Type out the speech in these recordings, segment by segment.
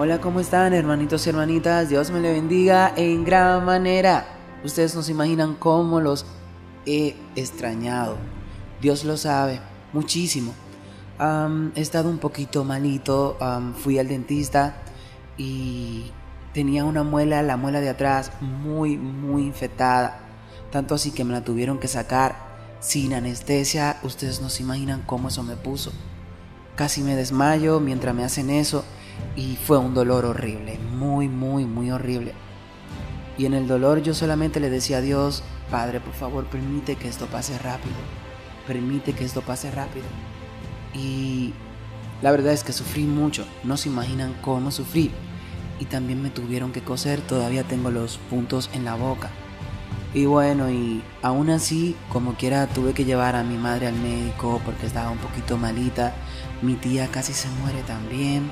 Hola, ¿cómo están, hermanitos y hermanitas? Dios me le bendiga en gran manera. Ustedes no se imaginan cómo los he extrañado. Dios lo sabe, muchísimo. He estado un poquito malito, fui al dentista y tenía una muela, la muela de atrás, muy infectada. Tanto así que me la tuvieron que sacar sin anestesia. Ustedes no se imaginan cómo eso me puso. Casi me desmayo mientras me hacen eso y fue un dolor horrible, muy horrible. Y en el dolor yo solamente le decía a Dios: Padre, por favor, permite que esto pase rápido. Permite que esto pase rápido. Y la verdad es que sufrí mucho, no se imaginan cómo sufrí. Y también me tuvieron que coser, todavía tengo los puntos en la boca. Y bueno, y aún así, como quiera, tuve que llevar a mi madre al médico porque estaba un poquito malita. Mi tía casi se muere también.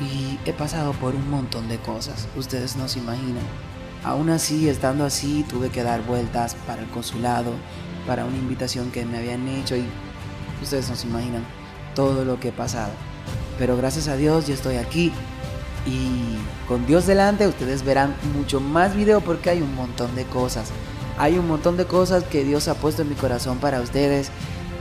Y he pasado por un montón de cosas, ustedes no se imaginan. Aún así, estando así, tuve que dar vueltas para el consulado, para una invitación que me habían hecho, y ustedes no se imaginan todo lo que he pasado. Pero gracias a Dios ya estoy aquí. Y con Dios delante ustedes verán mucho más video porque hay un montón de cosas. Hay un montón de cosas que Dios ha puesto en mi corazón para ustedes.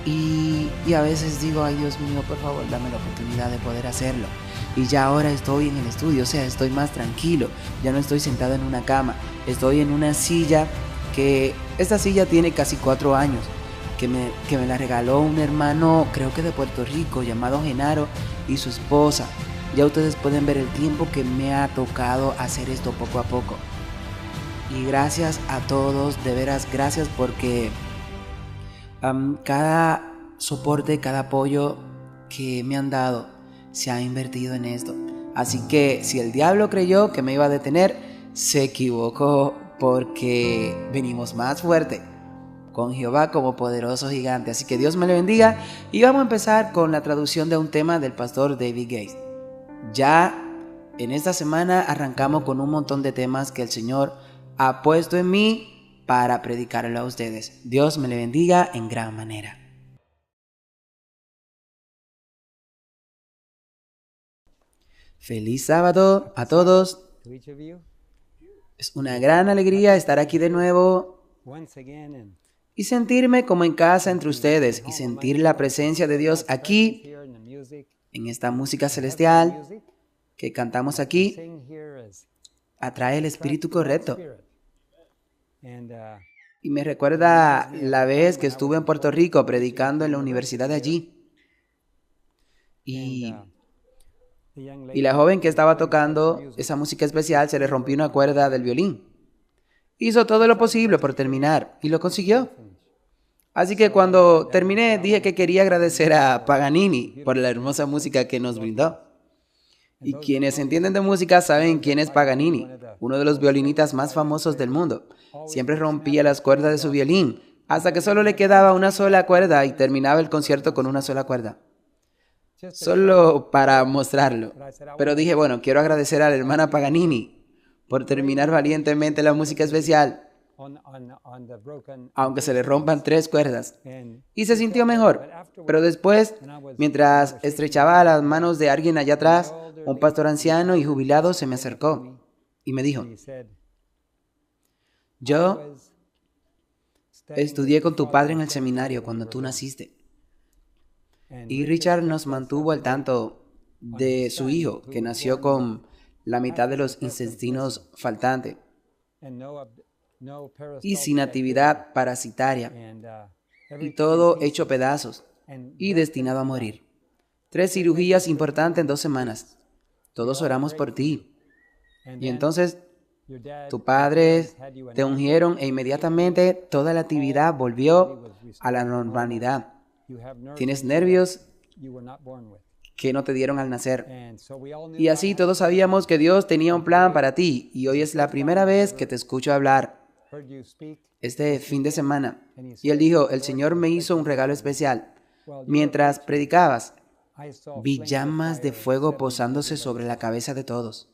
Y a veces digo: ay, Dios mío, por favor, dame la oportunidad de poder hacerlo. Y ya ahora estoy en el estudio, o sea, estoy más tranquilo. Ya no estoy sentado en una cama. Estoy en una silla que... esta silla tiene casi 4 años. Que me la regaló un hermano, creo que de Puerto Rico, llamado Genaro, y su esposa. Ya ustedes pueden ver el tiempo que me ha tocado hacer esto poco a poco. Y gracias a todos, de veras gracias, porque cada soporte, cada apoyo que me han dado se ha invertido en esto. Así que si el diablo creyó que me iba a detener, se equivocó, porque venimos más fuerte, con Jehová como poderoso gigante. Así que Dios me le bendiga. Y vamos a empezar con la traducción de un tema del pastor David Gates. Ya en esta semana arrancamos con un montón de temas que el Señor ha puesto en mí para predicarlo a ustedes. Dios me le bendiga en gran manera. Feliz sábado a todos. Es una gran alegría estar aquí de nuevo y sentirme como en casa entre ustedes y sentir la presencia de Dios aquí en esta música celestial que cantamos aquí. Atrae el espíritu correcto. Y me recuerda la vez que estuve en Puerto Rico predicando en la universidad de allí. Y la joven que estaba tocando esa música especial se le rompió una cuerda del violín. Hizo todo lo posible por terminar y lo consiguió. Así que cuando terminé dije que quería agradecer a Paganini por la hermosa música que nos brindó. Y quienes entienden de música saben quién es Paganini, uno de los violinistas más famosos del mundo. Siempre rompía las cuerdas de su violín hasta que solo le quedaba una sola cuerda y terminaba el concierto con una sola cuerda. Solo para mostrarlo. Pero dije, bueno, quiero agradecer a la hermana Paganini por terminar valientemente la música especial, aunque se le rompan 3 cuerdas. Y se sintió mejor. Pero después, mientras estrechaba las manos de alguien allá atrás, un pastor anciano y jubilado se me acercó y me dijo: yo estudié con tu padre en el seminario cuando tú naciste. Y Richard nos mantuvo al tanto de su hijo, que nació con la mitad de los intestinos faltantes y sin actividad parasitaria, y todo hecho pedazos y destinado a morir. 3 cirugías importantes en 2 semanas. Todos oramos por ti. Y entonces tu padre te ungieron e inmediatamente toda la actividad volvió a la normalidad. Tienes nervios que no te dieron al nacer. Y así todos sabíamos que Dios tenía un plan para ti, y hoy es la primera vez que te escucho hablar este fin de semana. Y él dijo: el Señor me hizo un regalo especial. Mientras predicabas, vi llamas de fuego posándose sobre la cabeza de todos.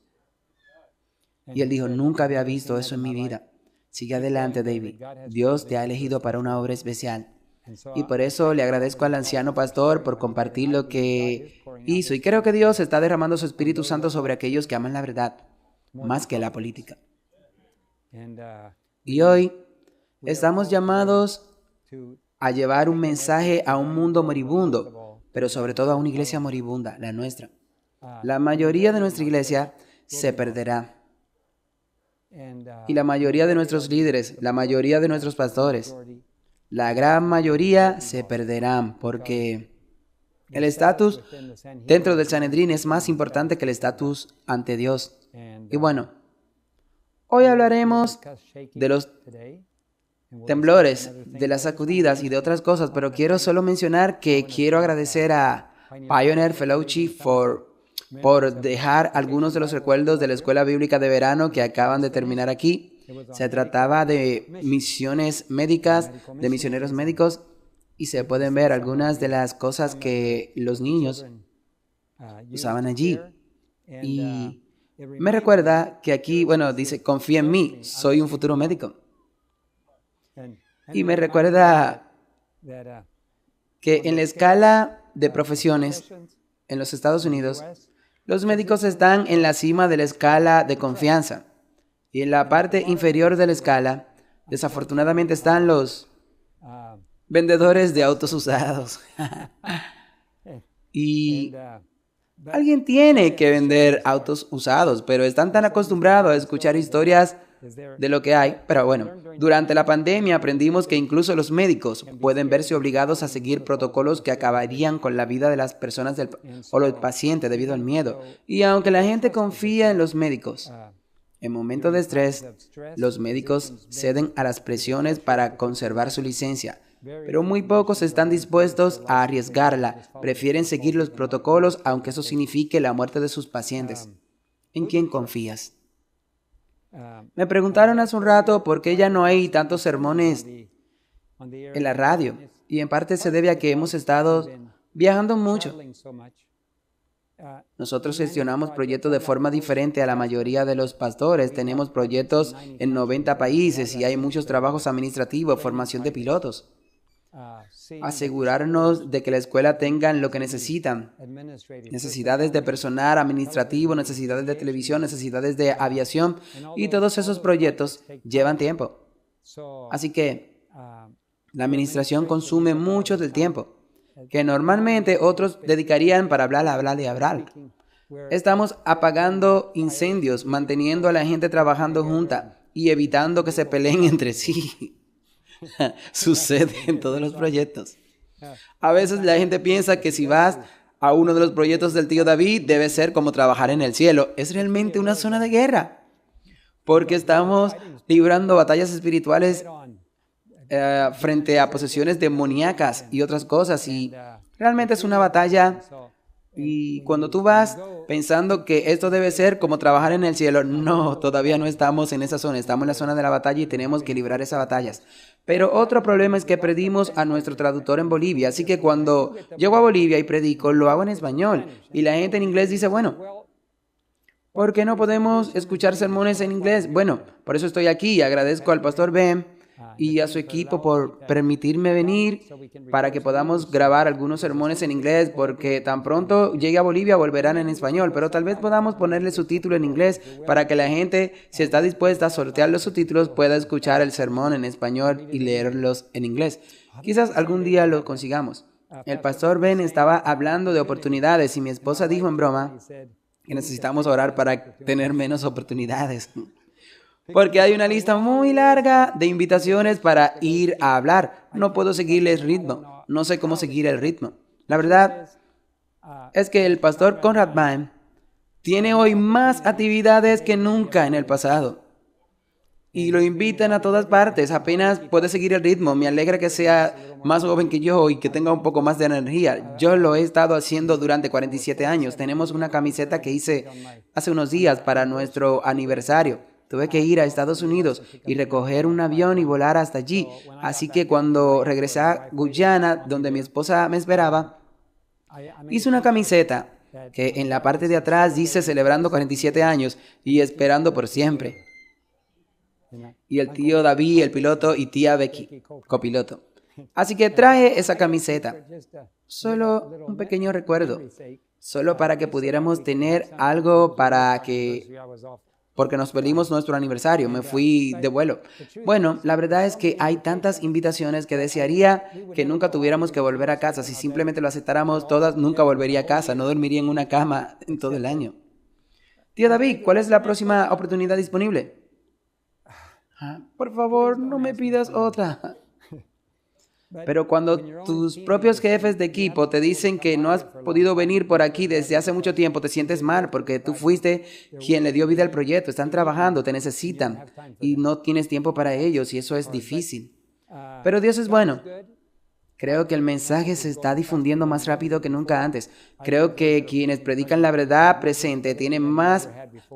Y él dijo: nunca había visto eso en mi vida. Sigue adelante, David. Dios te ha elegido para una obra especial. Y por eso le agradezco al anciano pastor por compartir lo que hizo. Y creo que Dios está derramando su Espíritu Santo sobre aquellos que aman la verdad, más que la política. Y hoy estamos llamados a llevar un mensaje a un mundo moribundo, pero sobre todo a una iglesia moribunda, la nuestra. La mayoría de nuestra iglesia se perderá. Y la mayoría de nuestros líderes, la mayoría de nuestros pastores, la gran mayoría se perderán porque el estatus dentro del Sanedrín es más importante que el estatus ante Dios. Y bueno, hoy hablaremos de los temblores, de las sacudidas y de otras cosas, pero quiero solo mencionar que quiero agradecer a Pioneer Fellowship por dejar algunos de los recuerdos de la escuela bíblica de verano que acaban de terminar aquí. Se trataba de misiones médicas, de misioneros médicos, y se pueden ver algunas de las cosas que los niños usaban allí. Y me recuerda que aquí, bueno, dice, confía en mí, soy un futuro médico. Y me recuerda que en la escala de profesiones en los Estados Unidos, los médicos están en la cima de la escala de confianza. Y en la parte inferior de la escala, desafortunadamente, están los vendedores de autos usados. Y alguien tiene que vender autos usados, pero están tan acostumbrados a escuchar historias de lo que hay. Pero bueno, durante la pandemia aprendimos que incluso los médicos pueden verse obligados a seguir protocolos que acabarían con la vida de las personas o los pacientes debido al miedo. Y aunque la gente confía en los médicos, en momentos de estrés, los médicos ceden a las presiones para conservar su licencia. Pero muy pocos están dispuestos a arriesgarla. Prefieren seguir los protocolos aunque eso signifique la muerte de sus pacientes. ¿En quién confías? Me preguntaron hace un rato por qué ya no hay tantos sermones en la radio. Y en parte se debe a que hemos estado viajando mucho. Nosotros gestionamos proyectos de forma diferente a la mayoría de los pastores. Tenemos proyectos en 90 países y hay muchos trabajos administrativos, formación de pilotos. Asegurarnos de que la escuela tenga lo que necesitan. Necesidades de personal administrativo, necesidades de televisión, necesidades de aviación y todos esos proyectos llevan tiempo. Así que la administración consume mucho del tiempo que normalmente otros dedicarían para hablar y hablar. Estamos apagando incendios, manteniendo a la gente trabajando junta y evitando que se peleen entre sí. Sucede en todos los proyectos. A veces la gente piensa que si vas a uno de los proyectos del tío David, debe ser como trabajar en el cielo. Es realmente una zona de guerra, porque estamos librando batallas espirituales frente a posesiones demoníacas y otras cosas, y realmente es una batalla. Y cuando tú vas pensando que esto debe ser como trabajar en el cielo, no, todavía no estamos en esa zona, estamos en la zona de la batalla y tenemos que librar esas batallas. Pero otro problema es que perdimos a nuestro traductor en Bolivia, así que cuando llego a Bolivia y predico, lo hago en español, y la gente en inglés dice, bueno, ¿por qué no podemos escuchar sermones en inglés? Bueno, por eso estoy aquí y agradezco al pastor Ben y a su equipo por permitirme venir para que podamos grabar algunos sermones en inglés, porque tan pronto llegue a Bolivia volverán en español, pero tal vez podamos ponerle subtítulo en inglés para que la gente, si está dispuesta a sortear los subtítulos, pueda escuchar el sermón en español y leerlos en inglés. Quizás algún día lo consigamos. El pastor Ben estaba hablando de oportunidades y mi esposa dijo en broma que necesitamos orar para tener menos oportunidades. Porque hay una lista muy larga de invitaciones para ir a hablar. No puedo seguirle el ritmo. No sé cómo seguir el ritmo. La verdad es que el pastor Conrad Mann tiene hoy más actividades que nunca en el pasado. Y lo invitan a todas partes. Apenas puede seguir el ritmo. Me alegra que sea más joven que yo y que tenga un poco más de energía. Yo lo he estado haciendo durante 47 años. Tenemos una camiseta que hice hace unos días para nuestro aniversario. Tuve que ir a Estados Unidos y recoger un avión y volar hasta allí. Así que cuando regresé a Guyana, donde mi esposa me esperaba, hice una camiseta que en la parte de atrás dice celebrando 47 años y esperando por siempre. Y el tío David, el piloto, y tía Becky, copiloto. Así que traje esa camiseta. Solo un pequeño recuerdo. Solo para que pudiéramos tener algo porque nos perdimos nuestro aniversario, me fui de vuelo. Bueno, la verdad es que hay tantas invitaciones que desearía que nunca tuviéramos que volver a casa. Si simplemente lo aceptáramos todas, nunca volvería a casa, no dormiría en una cama en todo el año. Tío David, ¿cuál es la próxima oportunidad disponible? Por favor, no me pidas otra. Pero cuando tus propios jefes de equipo te dicen que no has podido venir por aquí desde hace mucho tiempo, te sientes mal porque tú fuiste quien le dio vida al proyecto. Están trabajando, te necesitan y no tienes tiempo para ellos y eso es difícil. Pero Dios es bueno. Creo que el mensaje se está difundiendo más rápido que nunca antes. Creo que quienes predican la verdad presente tienen más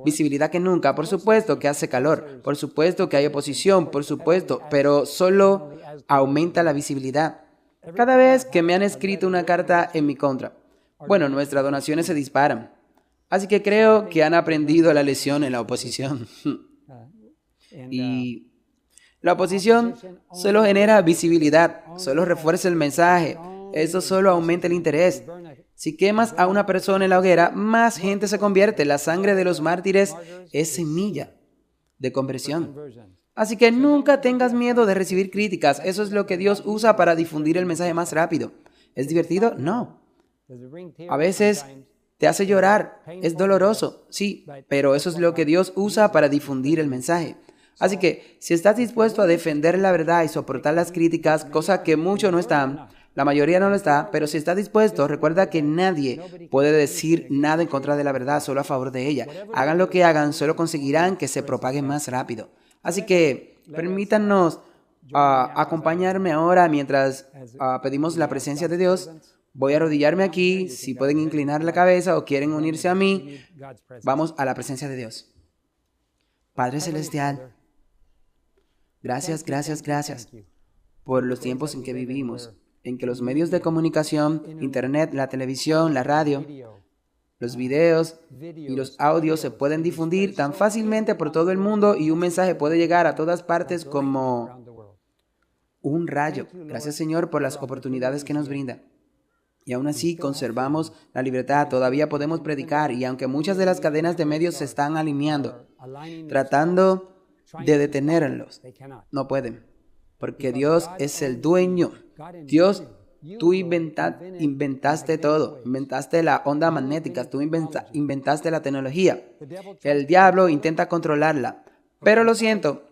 visibilidad que nunca. Por supuesto que hace calor, por supuesto que hay oposición, por supuesto, pero solo aumenta la visibilidad. Cada vez que me han escrito una carta en mi contra, bueno, nuestras donaciones se disparan. Así que creo que han aprendido la lección en la oposición. Y la oposición solo genera visibilidad, solo refuerza el mensaje, eso solo aumenta el interés. Si quemas a una persona en la hoguera, más gente se convierte. La sangre de los mártires es semilla de conversión. Así que nunca tengas miedo de recibir críticas, eso es lo que Dios usa para difundir el mensaje más rápido. ¿Es divertido? No. A veces te hace llorar, es doloroso, sí, pero eso es lo que Dios usa para difundir el mensaje. Así que, si estás dispuesto a defender la verdad y soportar las críticas, cosa que muchos no están, la mayoría no lo está, pero si estás dispuesto, recuerda que nadie puede decir nada en contra de la verdad, solo a favor de ella. Hagan lo que hagan, solo conseguirán que se propague más rápido. Así que, permítanos acompañarme ahora mientras pedimos la presencia de Dios. Voy a arrodillarme aquí, si pueden inclinar la cabeza o quieren unirse a mí, vamos a la presencia de Dios. Padre Celestial, gracias, gracias, gracias por los tiempos en que vivimos, en que los medios de comunicación, internet, la televisión, la radio, los videos y los audios se pueden difundir tan fácilmente por todo el mundo y un mensaje puede llegar a todas partes como un rayo. Gracias, Señor, por las oportunidades que nos brinda. Y aún así conservamos la libertad, todavía podemos predicar y aunque muchas de las cadenas de medios se están alineando, tratando de detenerlos, no pueden, porque Dios es el dueño. Dios, tú inventaste todo, inventaste la onda magnética, tú inventaste la tecnología. El diablo intenta controlarla, pero lo siento,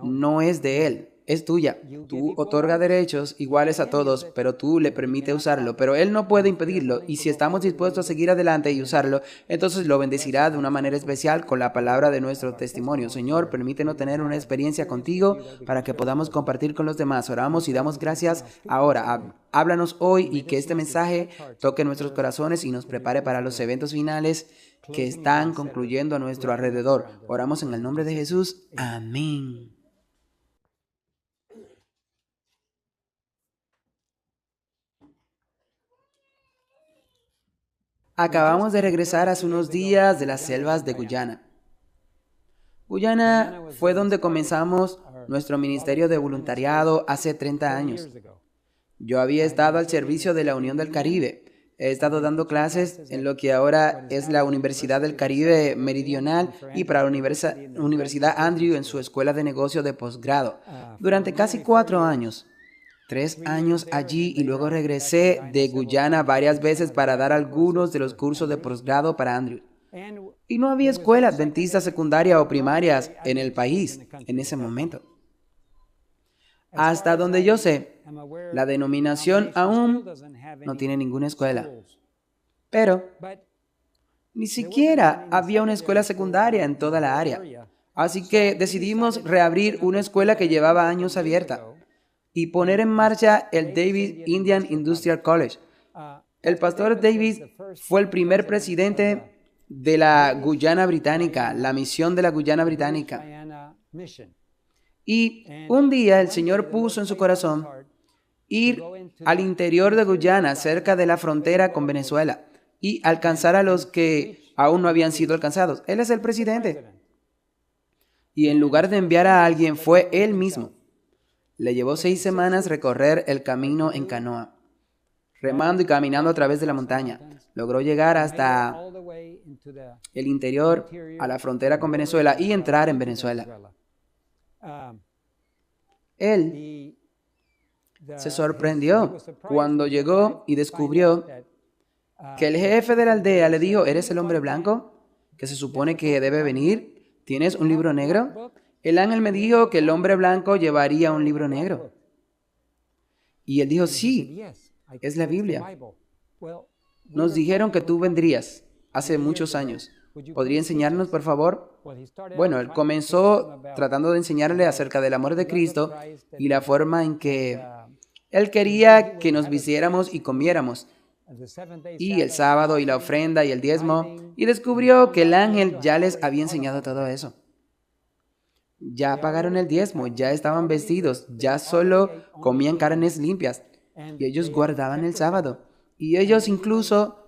no es de él. Es tuya. Tú otorgas derechos iguales a todos, pero tú le permites usarlo. Pero Él no puede impedirlo. Y si estamos dispuestos a seguir adelante y usarlo, entonces lo bendecirá de una manera especial con la palabra de nuestro testimonio. Señor, permítenos tener una experiencia contigo para que podamos compartir con los demás. Oramos y damos gracias ahora. Háblanos hoy y que este mensaje toque nuestros corazones y nos prepare para los eventos finales que están concluyendo a nuestro alrededor. Oramos en el nombre de Jesús. Amén. Acabamos de regresar hace unos días de las selvas de Guyana. Guyana fue donde comenzamos nuestro ministerio de voluntariado hace 30 años. Yo había estado al servicio de la Unión del Caribe. He estado dando clases en lo que ahora es la Universidad del Caribe Meridional y para la Universidad Andrew en su escuela de negocio de posgrado durante casi 4 años. 3 años allí y luego regresé de Guyana varias veces para dar algunos de los cursos de posgrado para Andrew. Y no había escuela adventista secundaria o primarias en el país en ese momento. Hasta donde yo sé, la denominación aún no tiene ninguna escuela. Pero ni siquiera había una escuela secundaria en toda la área. Así que decidimos reabrir una escuela que llevaba años abierta y poner en marcha el Davis Indian Industrial College. El pastor Davis fue el primer presidente de la Guyana Británica, la misión de la Guyana Británica. Y un día el Señor puso en su corazón ir al interior de Guyana, cerca de la frontera con Venezuela, y alcanzar a los que aún no habían sido alcanzados. Él es el presidente. Y en lugar de enviar a alguien, fue él mismo. Le llevó 6 semanas recorrer el camino en canoa, remando y caminando a través de la montaña. Logró llegar hasta el interior, a la frontera con Venezuela y entrar en Venezuela. Él se sorprendió cuando llegó y descubrió que el jefe de la aldea le dijo: ¿eres el hombre blanco que se supone que debe venir? ¿Tienes un libro negro? El ángel me dijo que el hombre blanco llevaría un libro negro. Y él dijo: sí, es la Biblia. Nos dijeron que tú vendrías hace muchos años. ¿Podría enseñarnos, por favor? Bueno, él comenzó tratando de enseñarle acerca del amor de Cristo y la forma en que él quería que nos vistiéramos y comiéramos. Y el sábado y la ofrenda y el diezmo. Y descubrió que el ángel ya les había enseñado todo eso. Ya pagaron el diezmo, ya estaban vestidos, ya solo comían carnes limpias. Y ellos guardaban el sábado. Y ellos incluso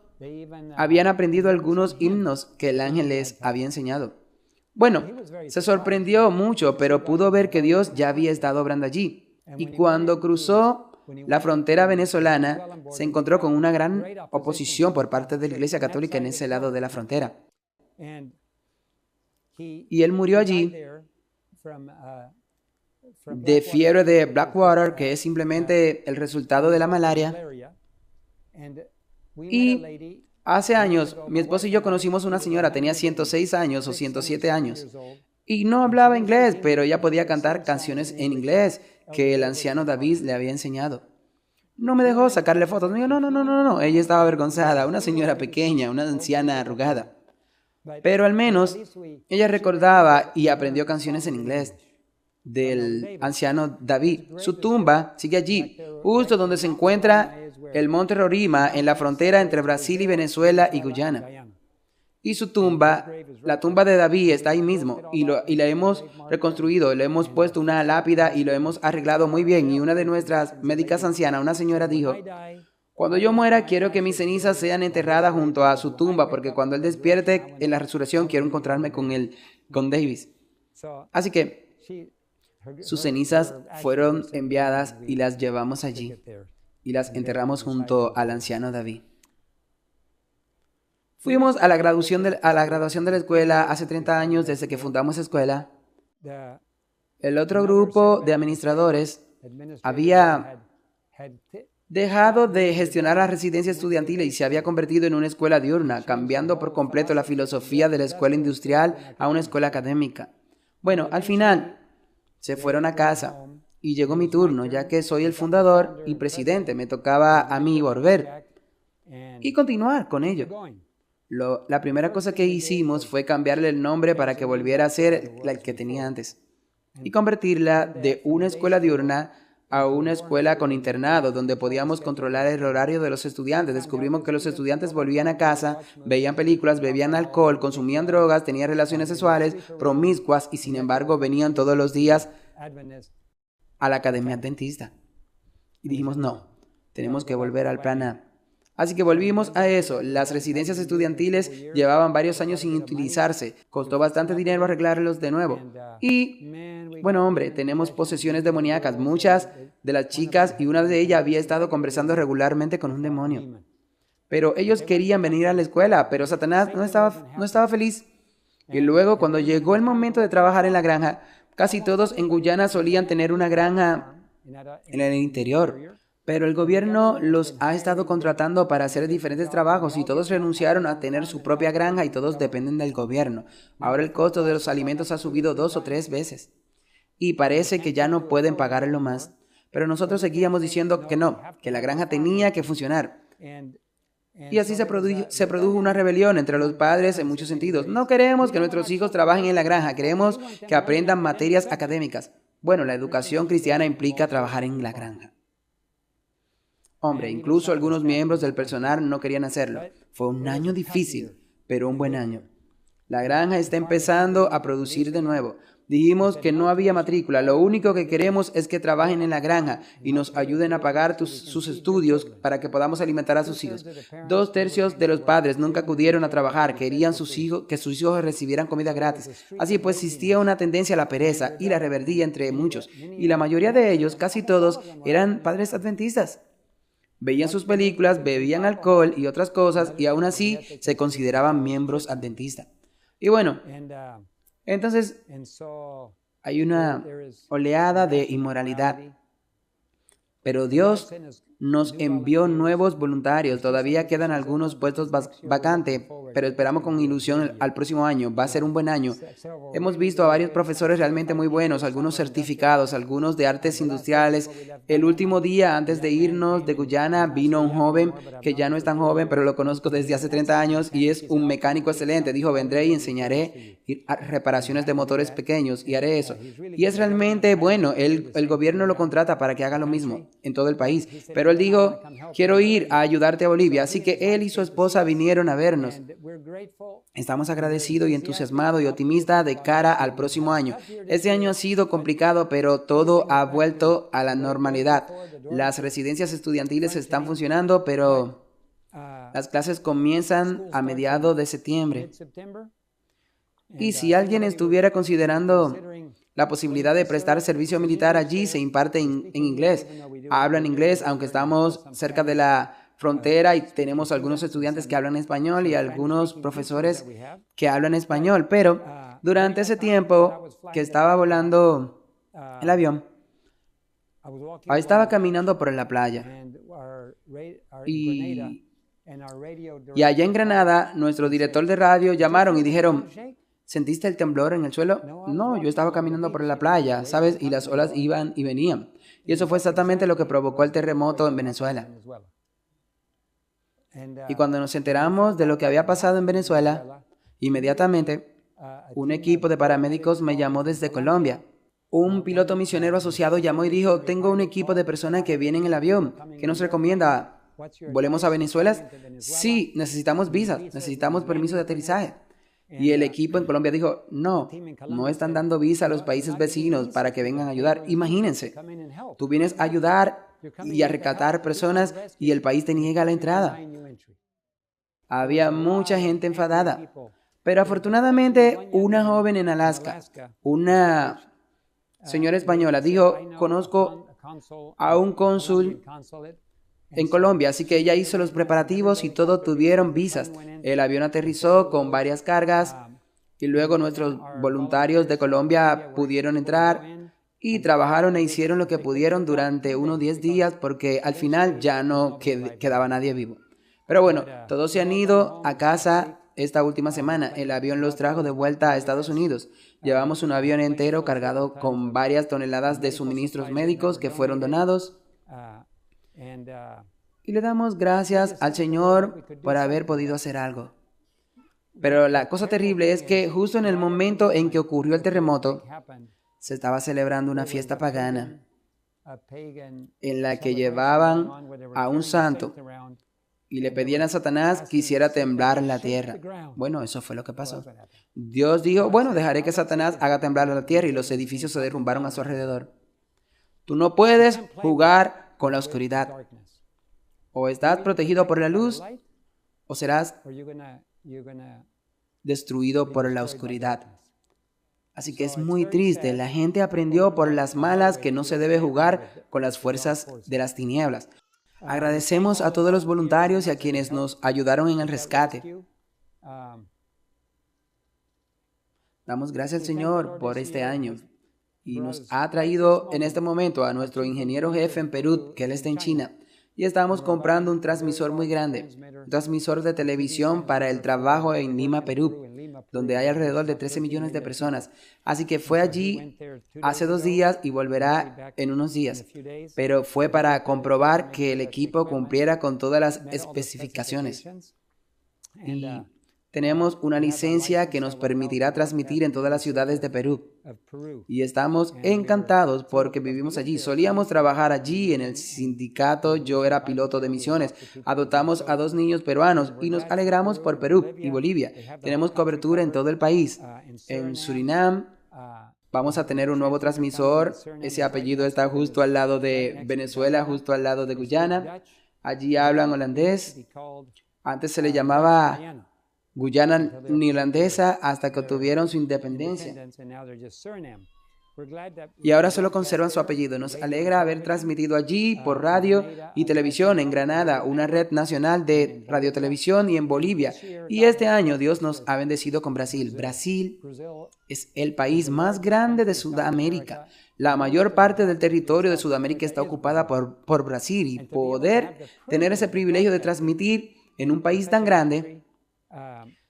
habían aprendido algunos himnos que el ángel les había enseñado. Bueno, se sorprendió mucho, pero pudo ver que Dios ya había estado obrando allí. Y cuando cruzó la frontera venezolana, se encontró con una gran oposición por parte de la Iglesia Católica en ese lado de la frontera. Y él murió allí de fiebre de Blackwater, que es simplemente el resultado de la malaria. Y hace años, mi esposo y yo conocimos una señora, tenía 106 años o 107 años, y no hablaba inglés, pero ella podía cantar canciones en inglés que el anciano David le había enseñado. No me dejó sacarle fotos. Me dijo: no. Ella estaba avergonzada, una señora pequeña, una anciana arrugada. Pero al menos ella recordaba y aprendió canciones en inglés del anciano David. Su tumba sigue allí, justo donde se encuentra el monte Roraima, en la frontera entre Brasil y Venezuela y Guyana. Y su tumba, la tumba de David, está ahí mismo. Y la hemos reconstruido, le hemos puesto una lápida y lo hemos arreglado muy bien. Y una de nuestras médicas ancianas, una señora, dijo: cuando yo muera, quiero que mis cenizas sean enterradas junto a su tumba, porque cuando él despierte en la resurrección, quiero encontrarme con Davis. Así que sus cenizas fueron enviadas y las llevamos allí y las enterramos junto al anciano David. Fuimos a la graduación de la escuela hace 30 años desde que fundamos escuela. El otro grupo de administradores había dejado de gestionar la residencia estudiantil y se había convertido en una escuela diurna, cambiando por completo la filosofía de la escuela industrial a una escuela académica. Bueno, al final se fueron a casa y llegó mi turno, ya que soy el fundador y presidente. Me tocaba a mí volver y continuar con ello. La primera cosa que hicimos fue cambiarle el nombre para que volviera a ser el que tenía antes y convertirla de una escuela diurna a una escuela con internado, donde podíamos controlar el horario de los estudiantes. Descubrimos que los estudiantes volvían a casa, veían películas, bebían alcohol, consumían drogas, tenían relaciones sexuales promiscuas y sin embargo venían todos los días a la academia adventista. Y dijimos: no, tenemos que volver al plan A. Así que volvimos a eso. Las residencias estudiantiles llevaban varios años sin utilizarse. Costó bastante dinero arreglarlos de nuevo. Y, bueno, hombre, tenemos posesiones demoníacas. Muchas de las chicas, y una de ellas había estado conversando regularmente con un demonio. Pero ellos querían venir a la escuela, pero Satanás no estaba feliz. Y luego, cuando llegó el momento de trabajar en la granja, casi todos en Guyana solían tener una granja en el interior. Pero el gobierno los ha estado contratando para hacer diferentes trabajos y todos renunciaron a tener su propia granja y todos dependen del gobierno. Ahora el costo de los alimentos ha subido 2 o 3 veces y parece que ya no pueden pagarlo más. Pero nosotros seguíamos diciendo que no, que la granja tenía que funcionar. Y así se produjo una rebelión entre los padres en muchos sentidos. No queremos que nuestros hijos trabajen en la granja, queremos que aprendan materias académicas. Bueno, la educación cristiana implica trabajar en la granja. Hombre, incluso algunos miembros del personal no querían hacerlo. Fue un año difícil, pero un buen año. La granja está empezando a producir de nuevo. Dijimos que no había matrícula, lo único que queremos es que trabajen en la granja y nos ayuden a pagar sus estudios para que podamos alimentar a sus hijos. 2/3 de los padres nunca acudieron a trabajar, querían que sus hijos recibieran comida gratis. Así pues existía una tendencia a la pereza y la rebeldía entre muchos, y la mayoría de ellos, casi todos, eran padres adventistas. Veían sus películas, bebían alcohol y otras cosas, y aún así se consideraban miembros adventistas. Y bueno, entonces hay una oleada de inmoralidad, pero Dios nos envió nuevos voluntarios. Todavía quedan algunos puestos vacantes, pero esperamos con ilusión al próximo año. Va a ser un buen año. Hemos visto a varios profesores realmente muy buenos, algunos certificados, algunos de artes industriales. El último día antes de irnos de Guyana vino un joven que ya no es tan joven, pero lo conozco desde hace 30 años y es un mecánico excelente. Dijo, vendré y enseñaré reparaciones de motores pequeños y haré eso. Y es realmente bueno. El gobierno lo contrata para que haga lo mismo en todo el país. Pero él dijo, quiero ir a ayudarte a Bolivia. Así que él y su esposa vinieron a vernos. Estamos agradecidos y entusiasmados y optimistas de cara al próximo año. Este año ha sido complicado, pero todo ha vuelto a la normalidad. Las residencias estudiantiles están funcionando, pero las clases comienzan a mediados de septiembre. Y si alguien estuviera considerando la posibilidad de prestar servicio militar allí, se imparte en inglés. Hablan inglés, aunque estamos cerca de la frontera y tenemos algunos estudiantes que hablan español y algunos profesores que hablan español. Pero durante ese tiempo que estaba volando el avión, estaba caminando por la playa. Y allá en Granada, nuestro director de radio llamaron y dijeron, ¿sentiste el temblor en el suelo? No, yo estaba caminando por la playa, ¿sabes? Y las olas iban y venían. Y eso fue exactamente lo que provocó el terremoto en Venezuela. Y cuando nos enteramos de lo que había pasado en Venezuela, inmediatamente un equipo de paramédicos me llamó desde Colombia. Un piloto misionero asociado llamó y dijo, tengo un equipo de personas que vienen en el avión. ¿Qué nos recomienda? ¿Volemos a Venezuela? Sí, necesitamos visas, necesitamos permiso de aterrizaje. Y el equipo en Colombia dijo, no están dando visa a los países vecinos para que vengan a ayudar. Imagínense, tú vienes a ayudar y a rescatar personas y el país te niega la entrada. Había mucha gente enfadada, pero afortunadamente una joven en Alaska, una señora española, dijo, conozco a un cónsul en Colombia, así que ella hizo los preparativos y todos tuvieron visas. El avión aterrizó con varias cargas y luego nuestros voluntarios de Colombia pudieron entrar y trabajaron e hicieron lo que pudieron durante unos 10 días porque al final ya no quedaba nadie vivo. Pero bueno, todos se han ido a casa esta última semana. El avión los trajo de vuelta a Estados Unidos. Llevamos un avión entero cargado con varias toneladas de suministros médicos que fueron donados. Y le damos gracias al Señor por haber podido hacer algo. Pero la cosa terrible es que justo en el momento en que ocurrió el terremoto, se estaba celebrando una fiesta pagana en la que llevaban a un santo y le pedían a Satanás que hiciera temblar la tierra. Bueno, eso fue lo que pasó. Dios dijo, bueno, dejaré que Satanás haga temblar la tierra y los edificios se derrumbaron a su alrededor. Tú no puedes jugar con la oscuridad. O estás protegido por la luz o serás destruido por la oscuridad. Así que es muy triste. La gente aprendió por las malas que no se debe jugar con las fuerzas de las tinieblas. Agradecemos a todos los voluntarios y a quienes nos ayudaron en el rescate. Damos gracias al Señor por este año. Y nos ha traído en este momento a nuestro ingeniero jefe en Perú, que él está en China. Y estamos comprando un transmisor muy grande, un transmisor de televisión para el trabajo en Lima, Perú, donde hay alrededor de 13 millones de personas. Así que fue allí hace 2 días y volverá en unos días. Pero fue para comprobar que el equipo cumpliera con todas las especificaciones. Y tenemos una licencia que nos permitirá transmitir en todas las ciudades de Perú. Y estamos encantados porque vivimos allí. Solíamos trabajar allí en el sindicato. Yo era piloto de misiones. Adoptamos a 2 niños peruanos y nos alegramos por Perú y Bolivia. Tenemos cobertura en todo el país. En Surinam, Vamos a tener un nuevo transmisor. Ese apellido está justo al lado de Venezuela, justo al lado de Guyana. Allí hablan holandés. Antes se le llamaba Guyana neerlandesa hasta que obtuvieron su independencia. Y ahora solo conservan su apellido. Nos alegra haber transmitido allí por radio y televisión en Granada, una red nacional de radiotelevisión, y en Bolivia. Y este año Dios nos ha bendecido con Brasil. Brasil es el país más grande de Sudamérica. La mayor parte del territorio de Sudamérica está ocupada por Brasil, y poder tener ese privilegio de transmitir en un país tan grande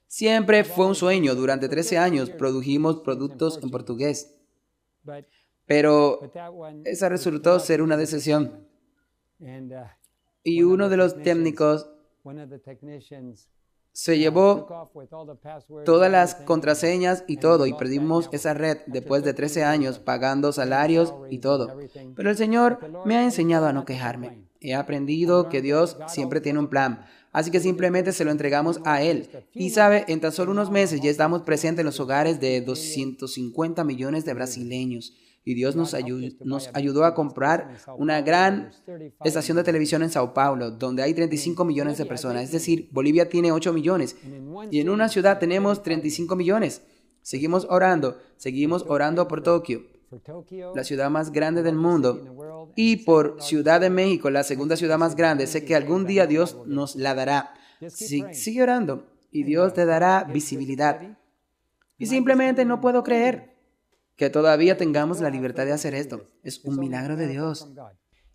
siempre fue un sueño. Durante 13 años produjimos productos en portugués. Pero esa resultó ser una decepción. Y uno de los técnicos se llevó todas las contraseñas y todo, y perdimos esa red después de 13 años pagando salarios y todo. Pero el Señor me ha enseñado a no quejarme. He aprendido que Dios siempre tiene un plan. Así que simplemente se lo entregamos a Él. Y sabe, en tan solo unos meses ya estamos presentes en los hogares de 250 millones de brasileños. Y Dios nos ayudó a comprar una gran estación de televisión en Sao Paulo, donde hay 35 millones de personas. Es decir, Bolivia tiene 8 millones. Y en una ciudad tenemos 35 millones. Seguimos orando por Tokio, la ciudad más grande del mundo, y por Ciudad de México, la segunda ciudad más grande. Sé que algún día Dios nos la dará. Sigue orando y Dios te dará visibilidad. Y simplemente no puedo creer que todavía tengamos la libertad de hacer esto. Es un milagro de Dios.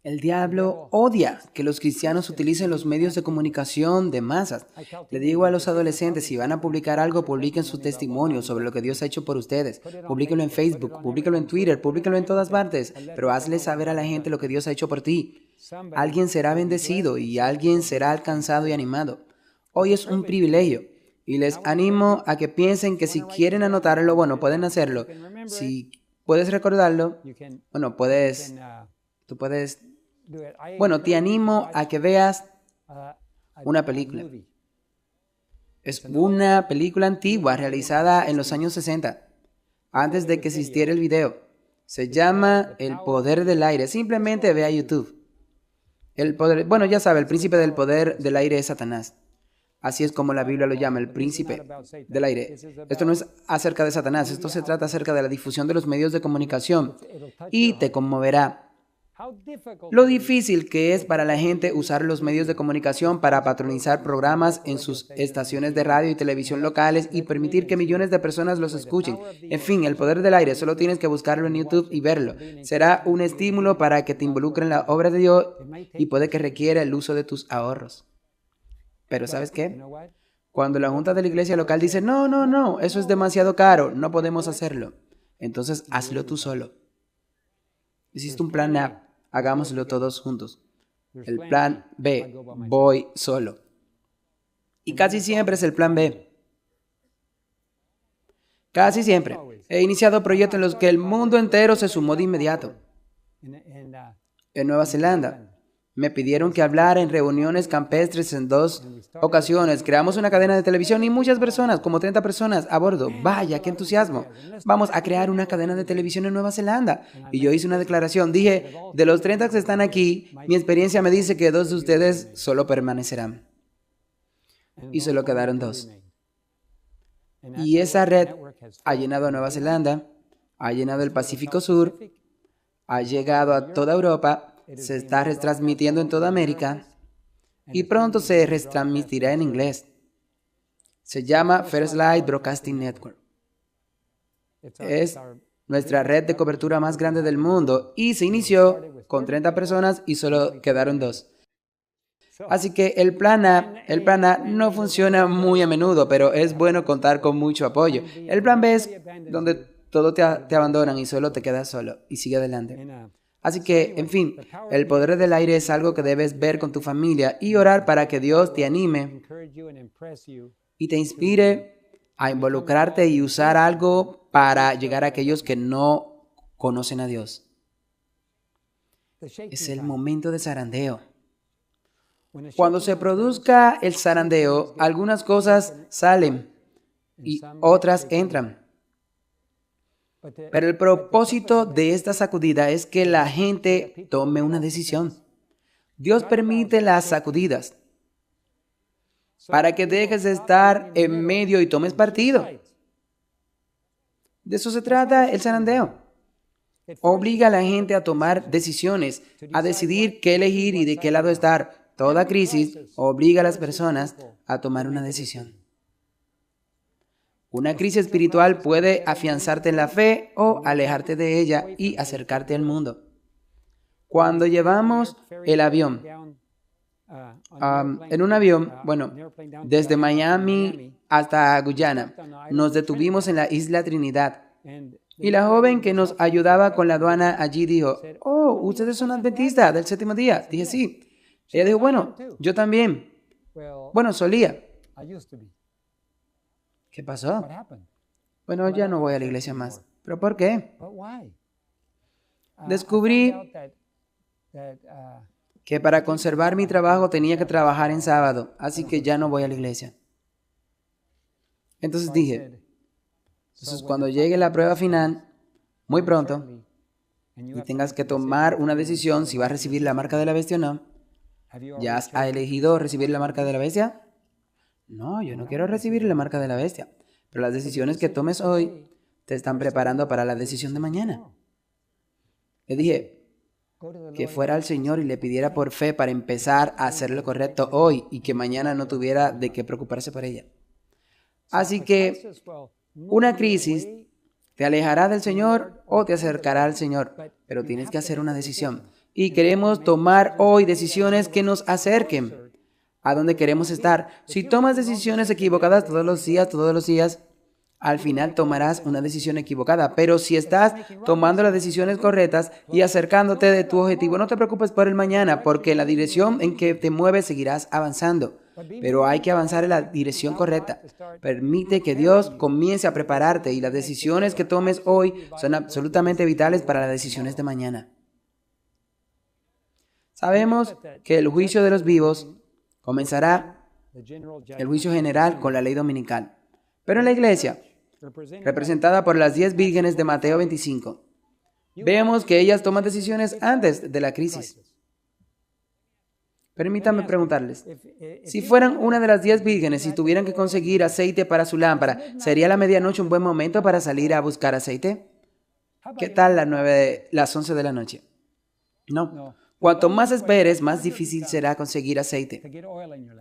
El diablo odia que los cristianos utilicen los medios de comunicación de masas. Le digo a los adolescentes, si van a publicar algo, publiquen su testimonio sobre lo que Dios ha hecho por ustedes. Publíquenlo en Facebook, publíquenlo en Twitter, publíquenlo en todas partes, pero hazle saber a la gente lo que Dios ha hecho por ti. Alguien será bendecido y alguien será alcanzado y animado. Hoy es un privilegio y les animo a que piensen que si quieren anotarlo, bueno, pueden hacerlo. Si puedes recordarlo, bueno, tú puedes. Bueno, te animo a que veas una película. Es una película antigua realizada en los años 60, antes de que existiera el video. Se llama El Poder del Aire. Simplemente ve a YouTube. Bueno, ya sabe, el príncipe del poder del aire es Satanás. Así es como la Biblia lo llama, el príncipe del aire. Esto no es acerca de Satanás, esto se trata acerca de la difusión de los medios de comunicación, y te conmoverá lo difícil que es para la gente usar los medios de comunicación para patronizar programas en sus estaciones de radio y televisión locales y permitir que millones de personas los escuchen. En fin, El Poder del Aire, solo tienes que buscarlo en YouTube y verlo. Será un estímulo para que te involucren en la obra de Dios, y puede que requiera el uso de tus ahorros. Pero ¿sabes qué? Cuando la junta de la iglesia local dice, no, eso es demasiado caro, no podemos hacerlo, entonces hazlo tú solo. Existe un plan A, hagámoslo todos juntos. El plan B, voy solo. Y casi siempre es el plan B. Casi siempre. He iniciado proyectos en los que el mundo entero se sumó de inmediato. En Nueva Zelanda, me pidieron que hablara en reuniones campestres en 2 ocasiones. Creamos una cadena de televisión y muchas personas, como 30 personas a bordo. Vaya, qué entusiasmo. Vamos a crear una cadena de televisión en Nueva Zelanda. Y yo hice una declaración. Dije, de los 30 que están aquí, mi experiencia me dice que 2 de ustedes solo permanecerán. Y solo quedaron 2. Y esa red ha llenado a Nueva Zelanda, ha llenado el Pacífico Sur, ha llegado a toda Europa, se está retransmitiendo en toda América y pronto se retransmitirá en inglés. Se llama First Light Broadcasting Network. Es nuestra red de cobertura más grande del mundo y se inició con 30 personas y solo quedaron 2. Así que el plan A no funciona muy a menudo, pero es bueno contar con mucho apoyo. El plan B es donde todo te abandonan y solo te quedas solo y sigue adelante. Así que, en fin, El Poder del Aire es algo que debes ver con tu familia y orar para que Dios te anime y te inspire a involucrarte y usar algo para llegar a aquellos que no conocen a Dios. Es el momento de zarandeo. Cuando se produzca el zarandeo, algunas cosas salen y otras entran. Pero el propósito de esta sacudida es que la gente tome una decisión. Dios permite las sacudidas para que dejes de estar en medio y tomes partido. De eso se trata el zarandeo. Obliga a la gente a tomar decisiones, a decidir qué elegir y de qué lado estar. Toda crisis obliga a las personas a tomar una decisión. Una crisis espiritual puede afianzarte en la fe o alejarte de ella y acercarte al mundo. Cuando llevamos el avión, en un avión, desde Miami hasta Guyana, nos detuvimos en la isla Trinidad. Y la joven que nos ayudaba con la aduana allí dijo, oh, ¿ustedes son adventistas del séptimo día? Dije, sí. Ella dijo, bueno, yo también. Bueno, solía. ¿Qué pasó? Bueno, ya no voy a la iglesia más. ¿Pero por qué? Descubrí que para conservar mi trabajo tenía que trabajar en sábado, así que ya no voy a la iglesia. Entonces dije, cuando llegue la prueba final, muy pronto, y tengas que tomar una decisión si vas a recibir la marca de la bestia o no, ¿ya has elegido recibir la marca de la bestia? No, yo no quiero recibir la marca de la bestia, pero las decisiones que tomes hoy te están preparando para la decisión de mañana. Le dije que fuera al Señor y le pidiera por fe para empezar a hacer lo correcto hoy y que mañana no tuviera de qué preocuparse por ella. Así que una crisis te alejará del Señor o te acercará al Señor, pero tienes que hacer una decisión. Y queremos tomar hoy decisiones que nos acerquen a donde queremos estar. Si tomas decisiones equivocadas todos los días, al final tomarás una decisión equivocada. Pero si estás tomando las decisiones correctas y acercándote de tu objetivo, no te preocupes por el mañana, porque en la dirección en que te mueves seguirás avanzando. Pero hay que avanzar en la dirección correcta. Permite que Dios comience a prepararte y las decisiones que tomes hoy son absolutamente vitales para las decisiones de mañana. Sabemos que el juicio de los vivos comenzará, el juicio general, con la ley dominical. Pero en la iglesia, representada por las 10 vírgenes de Mateo 25, vemos que ellas toman decisiones antes de la crisis. Permítanme preguntarles, si fueran una de las 10 vírgenes y tuvieran que conseguir aceite para su lámpara, ¿sería la medianoche un buen momento para salir a buscar aceite? ¿Qué tal las 11 de la noche? No. Cuanto más esperes, más difícil será conseguir aceite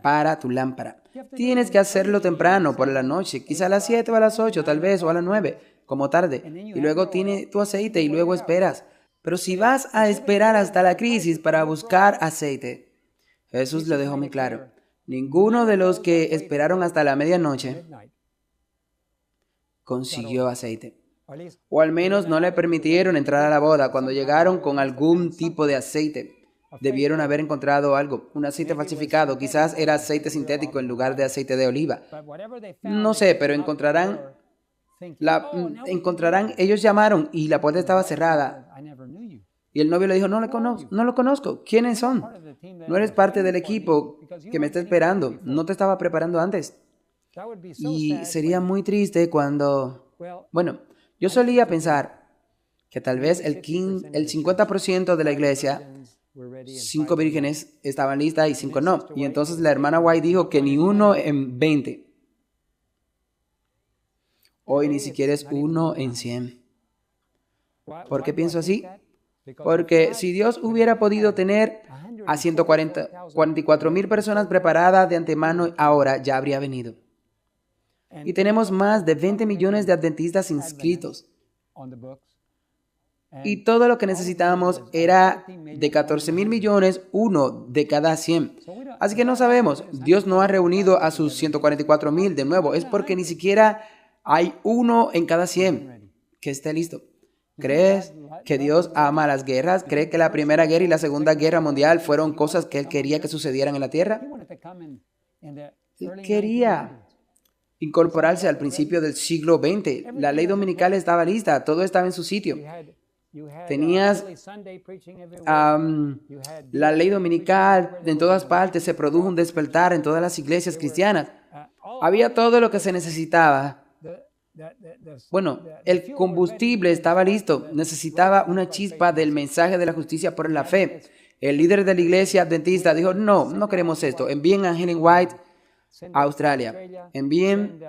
para tu lámpara. Tienes que hacerlo temprano, por la noche, quizá a las 7 o a las 8, tal vez, o a las 9, como tarde. Y luego tienes tu aceite y luego esperas. Pero si vas a esperar hasta la crisis para buscar aceite, Jesús lo dejó muy claro. Ninguno de los que esperaron hasta la medianoche consiguió aceite. O al menos no le permitieron entrar a la boda. Cuando llegaron con algún tipo de aceite, debieron haber encontrado algo, un aceite falsificado. Quizás era aceite sintético en lugar de aceite de oliva. No sé, pero encontrarán, ellos llamaron y la puerta estaba cerrada. Y el novio le dijo, no lo conozco. ¿Quiénes son? No eres parte del equipo que me está esperando. No te estaba preparando antes. Y sería muy triste cuando... yo solía pensar que tal vez el 50% de la iglesia, 5 vírgenes estaban listas y 5 no. Y entonces la hermana White dijo que ni 1 en 20. Hoy ni siquiera es 1 en 100. ¿Por qué pienso así? Porque si Dios hubiera podido tener a 144,000 personas preparadas de antemano, ahora ya habría venido. Y tenemos más de 20 millones de adventistas inscritos. Y todo lo que necesitábamos era de 14,000 millones, 1 de cada 100. Así que no sabemos. Dios no ha reunido a sus 144,000 de nuevo. Es porque ni siquiera hay 1 en cada 100 que esté listo. ¿Crees que Dios ama las guerras? ¿Cree que la Primera Guerra y la Segunda Guerra Mundial fueron cosas que Él quería que sucedieran en la tierra? Él quería incorporarse al principio del siglo XX. La ley dominical estaba lista, todo estaba en su sitio. Tenías la ley dominical en todas partes, se produjo un despertar en todas las iglesias cristianas. Había todo lo que se necesitaba Bueno, el combustible estaba listo. Necesitaba una chispa del mensaje de la justicia por la fe. El líder de la iglesia adventista dijo, no queremos esto. Envíen a Helen White a Australia. Envíen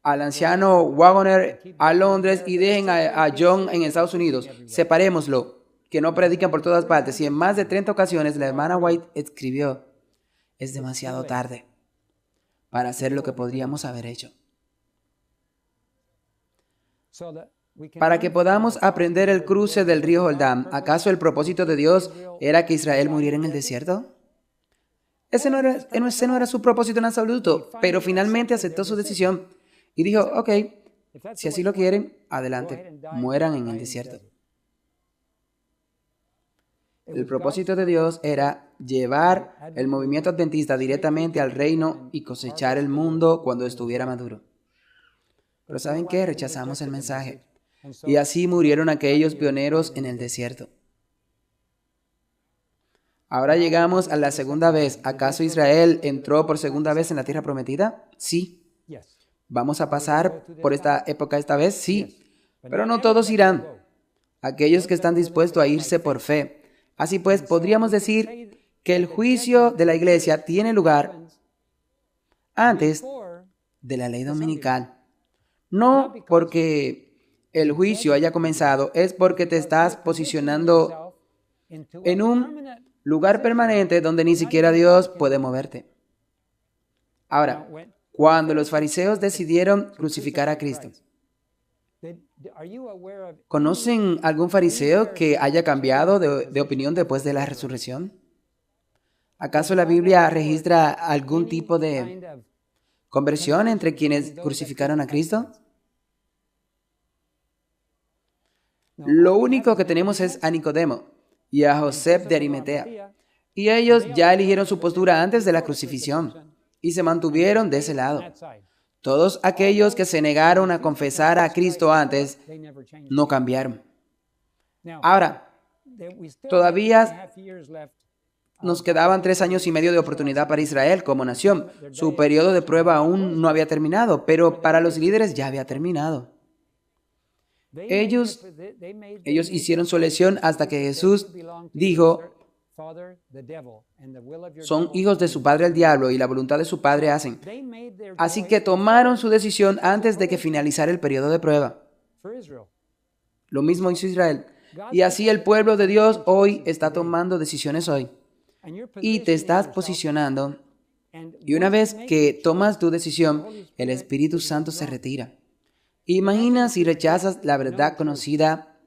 al anciano Waggoner a Londres y dejen a John en Estados Unidos. Separémoslo, que no predican por todas partes. Y en más de 30 ocasiones la hermana White escribió, es demasiado tarde para hacer lo que podríamos haber hecho. Para que podamos aprender el cruce del río Jordán, ¿acaso el propósito de Dios era que Israel muriera en el desierto? Ese no era su propósito en absoluto, pero finalmente aceptó su decisión y dijo, ok, si así lo quieren, adelante, mueran en el desierto. El propósito de Dios era llevar el movimiento adventista directamente al reino y cosechar el mundo cuando estuviera maduro. Pero ¿saben qué? Rechazamos el mensaje. Y así murieron aquellos pioneros en el desierto. Ahora llegamos a la segunda vez. ¿Acaso Israel entró por segunda vez en la tierra prometida? Sí. ¿Vamos a pasar por esta época esta vez? Sí. Pero no todos irán. Aquellos que están dispuestos a irse por fe. Así pues, podríamos decir que el juicio de la iglesia tiene lugar antes de la ley dominical. No porque el juicio haya comenzado, es porque te estás posicionando en un lugar permanente donde ni siquiera Dios puede moverte. Ahora, cuando los fariseos decidieron crucificar a Cristo, ¿conocen algún fariseo que haya cambiado de opinión después de la resurrección? ¿Acaso la Biblia registra algún tipo de conversión entre quienes crucificaron a Cristo? Lo único que tenemos es a Nicodemo y a José de Arimatea. Y ellos ya eligieron su postura antes de la crucifixión y se mantuvieron de ese lado. Todos aquellos que se negaron a confesar a Cristo antes no cambiaron. Ahora, todavía nos quedaban 3 años y medio de oportunidad para Israel como nación. Su periodo de prueba aún no había terminado, pero para los líderes ya había terminado. Ellos hicieron su elección hasta que Jesús dijo, son hijos de su padre el diablo y la voluntad de su padre hacen. Así que tomaron su decisión antes de que finalizara el periodo de prueba. Lo mismo hizo Israel. Y así el pueblo de Dios hoy está tomando decisiones hoy. Y te estás posicionando. Y una vez que tomas tu decisión, el Espíritu Santo se retira. Imagina si rechazas la verdad conocida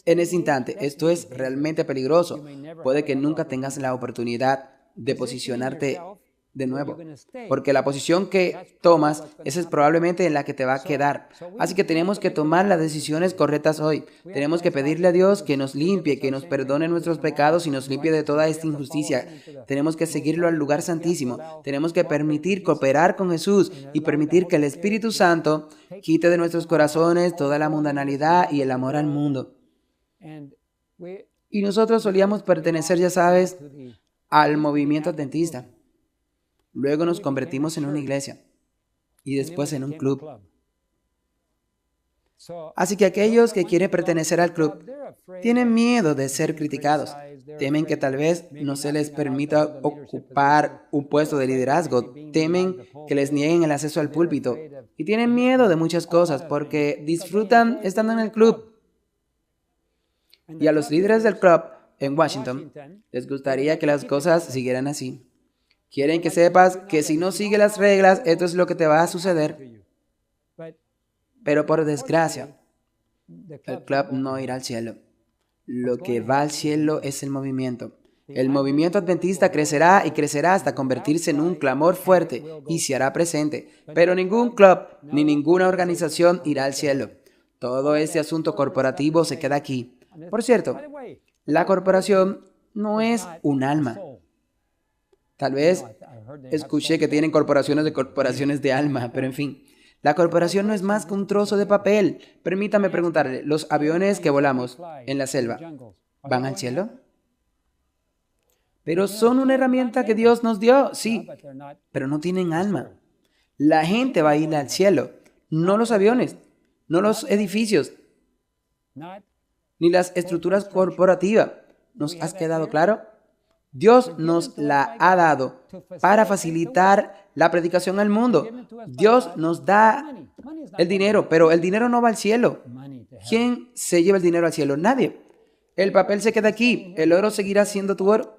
en ese instante. Esto es realmente peligroso. Puede que nunca tengas la oportunidad de posicionarte de nuevo, porque la posición que tomas, esa es probablemente en la que te va a quedar. Así que tenemos que tomar las decisiones correctas hoy. Tenemos que pedirle a Dios que nos limpie, que nos perdone nuestros pecados y nos limpie de toda esta injusticia. Tenemos que seguirlo al lugar santísimo. Tenemos que permitir cooperar con Jesús y permitir que el Espíritu Santo quite de nuestros corazones toda la mundanalidad y el amor al mundo. Y nosotros solíamos pertenecer, ya sabes, al movimiento adventista. Luego nos convertimos en una iglesia y después en un club. Así que aquellos que quieren pertenecer al club tienen miedo de ser criticados. Temen que tal vez no se les permita ocupar un puesto de liderazgo. Temen que les nieguen el acceso al púlpito. Y tienen miedo de muchas cosas porque disfrutan estando en el club. Y a los líderes del club en Washington les gustaría que las cosas siguieran así. Quieren que sepas que si no sigues las reglas, esto es lo que te va a suceder. Pero por desgracia, el club no irá al cielo. Lo que va al cielo es el movimiento. El movimiento adventista crecerá y crecerá hasta convertirse en un clamor fuerte y se hará presente. Pero ningún club ni ninguna organización irá al cielo. Todo este asunto corporativo se queda aquí. Por cierto, la corporación no es un alma. Tal vez escuché que tienen corporaciones de alma, pero en fin. La corporación no es más que un trozo de papel. Permítame preguntarle, ¿los aviones que volamos en la selva van al cielo? Pero son una herramienta que Dios nos dio, sí, pero no tienen alma. La gente va a ir al cielo, no los aviones, no los edificios, ni las estructuras corporativas. ¿Nos has quedado claro? Dios nos la ha dado para facilitar la predicación al mundo. Dios nos da el dinero, pero el dinero no va al cielo. ¿Quién se lleva el dinero al cielo? Nadie. El papel se queda aquí. El oro seguirá siendo tu oro.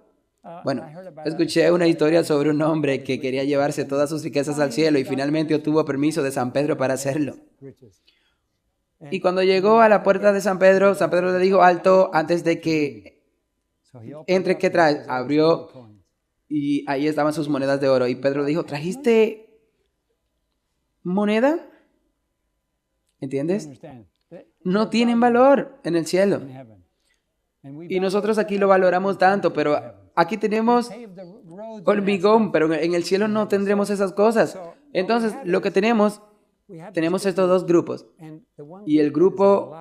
Bueno, escuché una historia sobre un hombre que quería llevarse todas sus riquezas al cielo y finalmente obtuvo permiso de San Pedro para hacerlo. Y cuando llegó a la puerta de San Pedro le dijo, alto, antes de que entre, ¿qué traes? Abrió y ahí estaban sus monedas de oro. Y Pedro dijo, ¿trajiste moneda? ¿Entiendes? No tienen valor en el cielo. Y nosotros aquí lo valoramos tanto, pero aquí tenemos hormigón, pero en el cielo no tendremos esas cosas. Entonces, lo que tenemos estos dos grupos. Y el grupo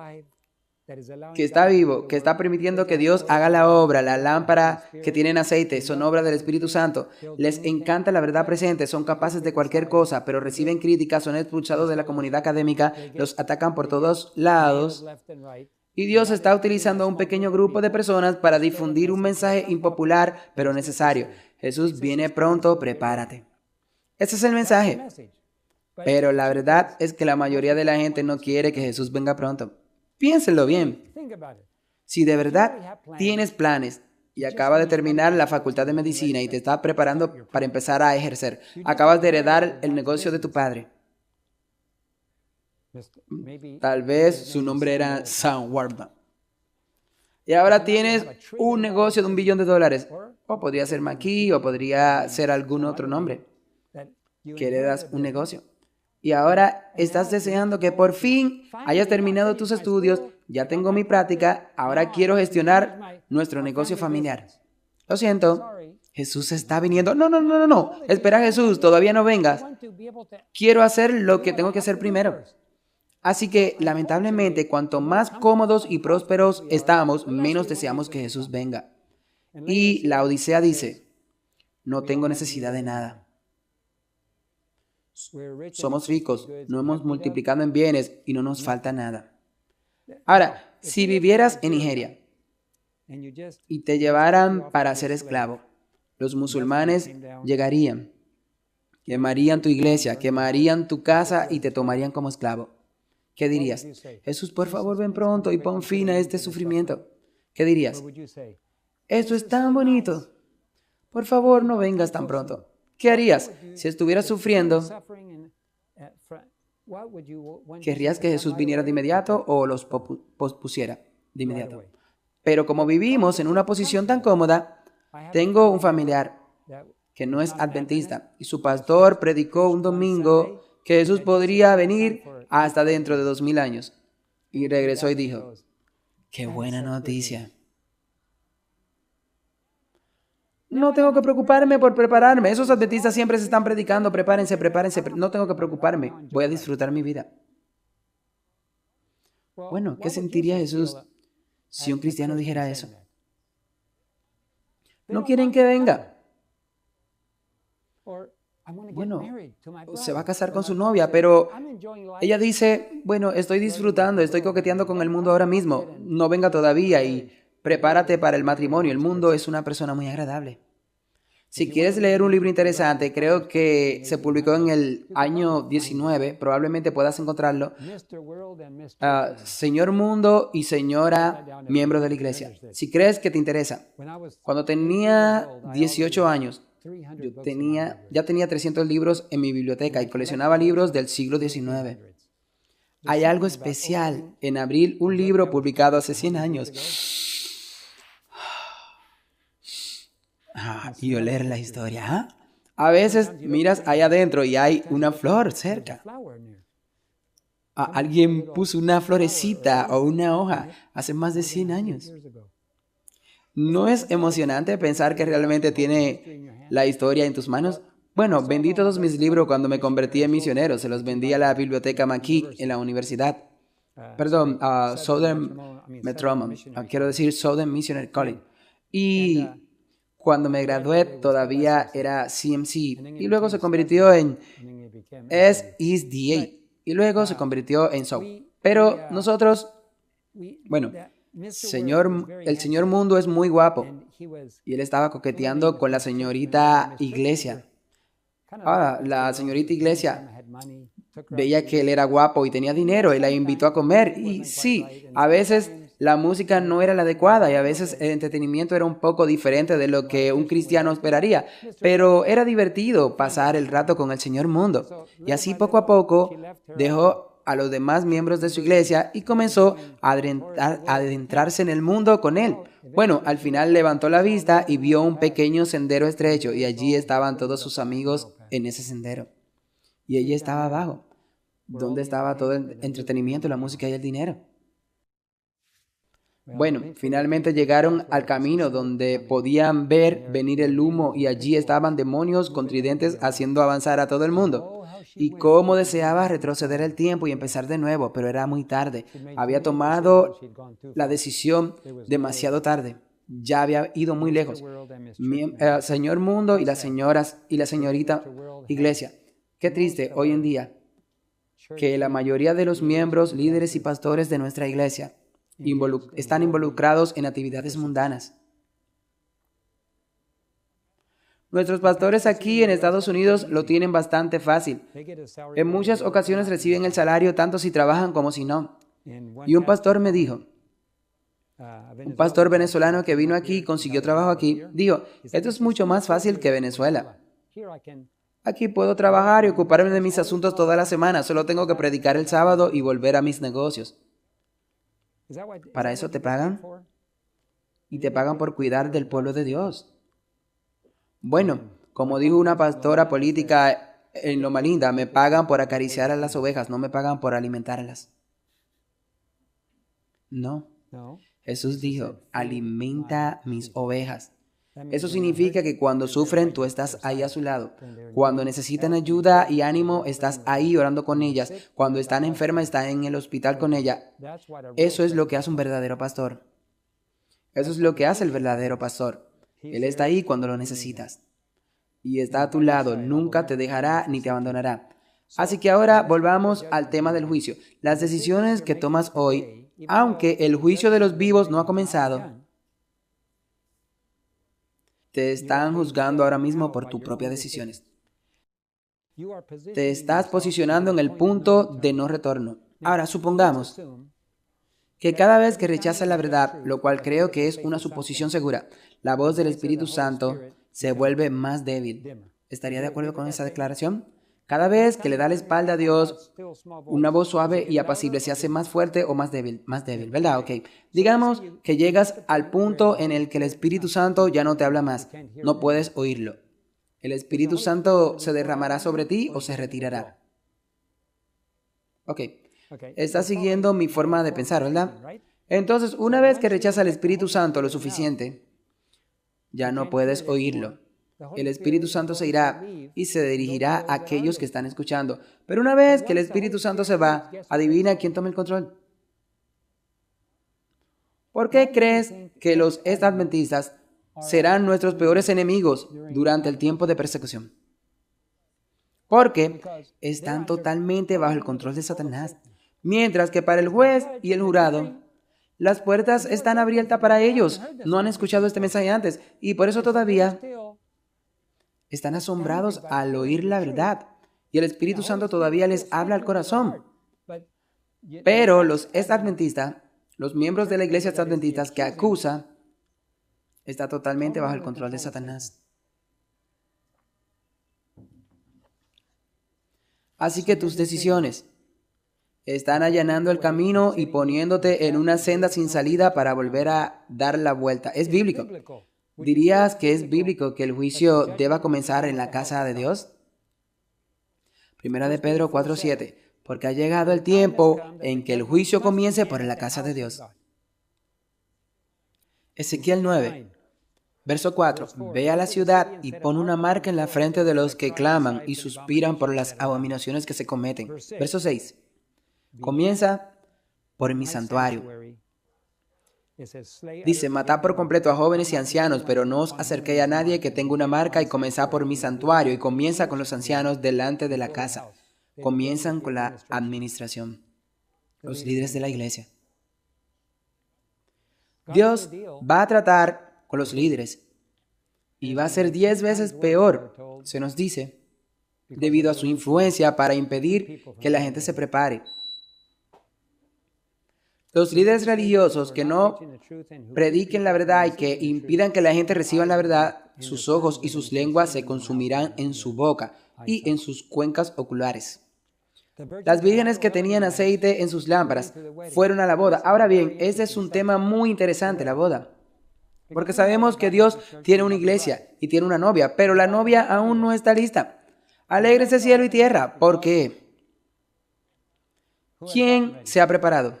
que está vivo, que está permitiendo que Dios haga la obra, la lámpara que tienen aceite, son obra del Espíritu Santo. Les encanta la verdad presente, son capaces de cualquier cosa, pero reciben críticas, son expulsados de la comunidad académica, los atacan por todos lados. Y Dios está utilizando a un pequeño grupo de personas para difundir un mensaje impopular, pero necesario. Jesús viene pronto, prepárate. Ese es el mensaje. Pero la verdad es que la mayoría de la gente no quiere que Jesús venga pronto. Piénsenlo bien. Si de verdad tienes planes y acabas de terminar la facultad de medicina y te estás preparando para empezar a ejercer, acabas de heredar el negocio de tu padre. Tal vez su nombre era Sam Warman. Y ahora tienes un negocio de $1 billón. O podría ser McKee, o podría ser algún otro nombre. Que heredas un negocio. Y ahora estás deseando que por fin hayas terminado tus estudios, ya tengo mi práctica, ahora quiero gestionar nuestro negocio familiar. Lo siento, Jesús está viniendo. No. Espera, Jesús, todavía no vengas. Quiero hacer lo que tengo que hacer primero. Así que, lamentablemente, cuanto más cómodos y prósperos estamos, menos deseamos que Jesús venga. Y la Odisea dice, no tengo necesidad de nada. Somos ricos, nos hemos multiplicado en bienes y no nos falta nada. Ahora, si vivieras en Nigeria y te llevaran para ser esclavo, los musulmanes llegarían, quemarían tu iglesia, quemarían tu casa y te tomarían como esclavo. ¿Qué dirías? Jesús, por favor, ven pronto y pon fin a este sufrimiento. ¿Qué dirías? Esto es tan bonito. Por favor, no vengas tan pronto. ¿Qué harías si estuvieras sufriendo? ¿Querrías que Jesús viniera de inmediato o los pospusiera de inmediato? Pero como vivimos en una posición tan cómoda, tengo un familiar que no es adventista y su pastor predicó un domingo que Jesús podría venir hasta dentro de 2000 años. Y regresó y dijo, ¡qué buena noticia! No tengo que preocuparme por prepararme. Esos adventistas siempre se están predicando. Prepárense. No tengo que preocuparme. Voy a disfrutar mi vida. Bueno, ¿qué sentiría Jesús si un cristiano dijera eso? No quieren que venga. Bueno, se va a casar con su novia, pero ella dice, bueno, estoy disfrutando, estoy coqueteando con el mundo ahora mismo. No venga todavía y prepárate para el matrimonio. El mundo es una persona muy agradable. Si quieres leer un libro interesante, creo que se publicó en el año 19, probablemente puedas encontrarlo. Señor Mundo y Señora Miembro de la Iglesia. Si crees que te interesa. Cuando tenía 18 años, ya tenía 300 libros en mi biblioteca y coleccionaba libros del siglo XIX. Hay algo especial en abrir un libro publicado hace 100 años y oler la historia. A veces miras ahí adentro y hay una flor cerca. Alguien puso una florecita o una hoja hace más de 100 años. ¿No es emocionante pensar que realmente tiene la historia en tus manos? Bueno, vendí todos mis libros cuando me convertí en misionero. Se los vendí a la biblioteca McKee en la universidad. Perdón, Southern Methodist, quiero decir Southern Missionary College. Y cuando me gradué todavía era CMC y luego se convirtió en SSDA. y luego se convirtió en Soul. Pero nosotros, bueno, el señor Mundo es muy guapo y él estaba coqueteando con la señorita Iglesia. Ahora, la señorita Iglesia veía que él era guapo y tenía dinero y la invitó a comer. Y sí, a veces la música no era la adecuada y a veces el entretenimiento era un poco diferente de lo que un cristiano esperaría, pero era divertido pasar el rato con el señor Mundo. Y así poco a poco dejó a los demás miembros de su iglesia y comenzó a adentrarse en el mundo con él. Bueno, al final levantó la vista y vio un pequeño sendero estrecho y allí estaban todos sus amigos en ese sendero. Y ella estaba abajo, donde estaba todo el entretenimiento, la música y el dinero. Bueno, finalmente llegaron al camino donde podían ver venir el humo y allí estaban demonios con tridentes haciendo avanzar a todo el mundo. Y cómo deseaba retroceder el tiempo y empezar de nuevo, pero era muy tarde. Había tomado la decisión demasiado tarde. Ya había ido muy lejos. Señor Mundo y las señoras y la señorita Iglesia. Qué triste hoy en día que la mayoría de los miembros, líderes y pastores de nuestra iglesia están involucrados en actividades mundanas. Nuestros pastores aquí en Estados Unidos lo tienen bastante fácil. En muchas ocasiones reciben el salario tanto si trabajan como si no. Y un pastor me dijo, un pastor venezolano que vino aquí y consiguió trabajo aquí, dijo, esto es mucho más fácil que Venezuela. Aquí puedo trabajar y ocuparme de mis asuntos toda la semana, solo tengo que predicar el sábado y volver a mis negocios. ¿Para eso te pagan? Y te pagan por cuidar del pueblo de Dios. Bueno, como dijo una pastora política en Loma Linda, me pagan por acariciar a las ovejas, no me pagan por alimentarlas. No. Jesús dijo, alimenta mis ovejas. Eso significa que cuando sufren, tú estás ahí a su lado. Cuando necesitan ayuda y ánimo, estás ahí orando con ellas. Cuando están enfermas, estás en el hospital con ellas. Eso es lo que hace un verdadero pastor. Eso es lo que hace el verdadero pastor. Él está ahí cuando lo necesitas. Y está a tu lado, nunca te dejará ni te abandonará. Así que ahora volvamos al tema del juicio. Las decisiones que tomas hoy, aunque el juicio de los vivos no ha comenzado, te están juzgando ahora mismo por tus propias decisiones. Te estás posicionando en el punto de no retorno. Ahora, supongamos que cada vez que rechazas la verdad, lo cual creo que es una suposición segura, la voz del Espíritu Santo se vuelve más débil. ¿Estaría de acuerdo con esa declaración? Cada vez que le da la espalda a Dios, una voz suave y apacible se hace más fuerte o más débil, ¿verdad? Ok. Digamos que llegas al punto en el que el Espíritu Santo ya no te habla más. No puedes oírlo. ¿El Espíritu Santo se derramará sobre ti o se retirará? Ok. Estás siguiendo mi forma de pensar, ¿verdad? Entonces, una vez que rechazas al Espíritu Santo lo suficiente, ya no puedes oírlo. El Espíritu Santo se irá y se dirigirá a aquellos que están escuchando. Pero una vez que el Espíritu Santo se va, adivina quién toma el control. ¿Por qué crees que los adventistas serán nuestros peores enemigos durante el tiempo de persecución? Porque están totalmente bajo el control de Satanás. Mientras que para el juez y el jurado, las puertas están abiertas para ellos. No han escuchado este mensaje antes y por eso todavía están asombrados al oír la verdad. Y el Espíritu Santo todavía les habla al corazón. Pero los adventistas, los miembros de la iglesia adventistas que acusa, está totalmente bajo el control de Satanás. Así que tus decisiones están allanando el camino y poniéndote en una senda sin salida para volver a dar la vuelta. Es bíblico. ¿Dirías que es bíblico que el juicio deba comenzar en la casa de Dios? Primera de Pedro 4:7. Porque ha llegado el tiempo en que el juicio comience por la casa de Dios. Ezequiel 9, verso 4. Ve a la ciudad y pon una marca en la frente de los que claman y suspiran por las abominaciones que se cometen. Verso 6. Comienza por mi santuario. Dice, matad por completo a jóvenes y ancianos, pero no os acerquéis a nadie que tenga una marca y comenzad por mi santuario y comienza con los ancianos delante de la casa. comienzan con la administración, los líderes de la iglesia. Dios va a tratar con los líderes y va a ser 10 veces peor, se nos dice, debido a su influencia para impedir que la gente se prepare. Los líderes religiosos que no prediquen la verdad y que impidan que la gente reciba la verdad, sus ojos y sus lenguas se consumirán en su boca y en sus cuencas oculares. Las vírgenes que tenían aceite en sus lámparas fueron a la boda. Ahora bien, este es un tema muy interesante, la boda. Porque sabemos que Dios tiene una iglesia y tiene una novia, pero la novia aún no está lista. Alégrese cielo y tierra, porque ¿quién se ha preparado?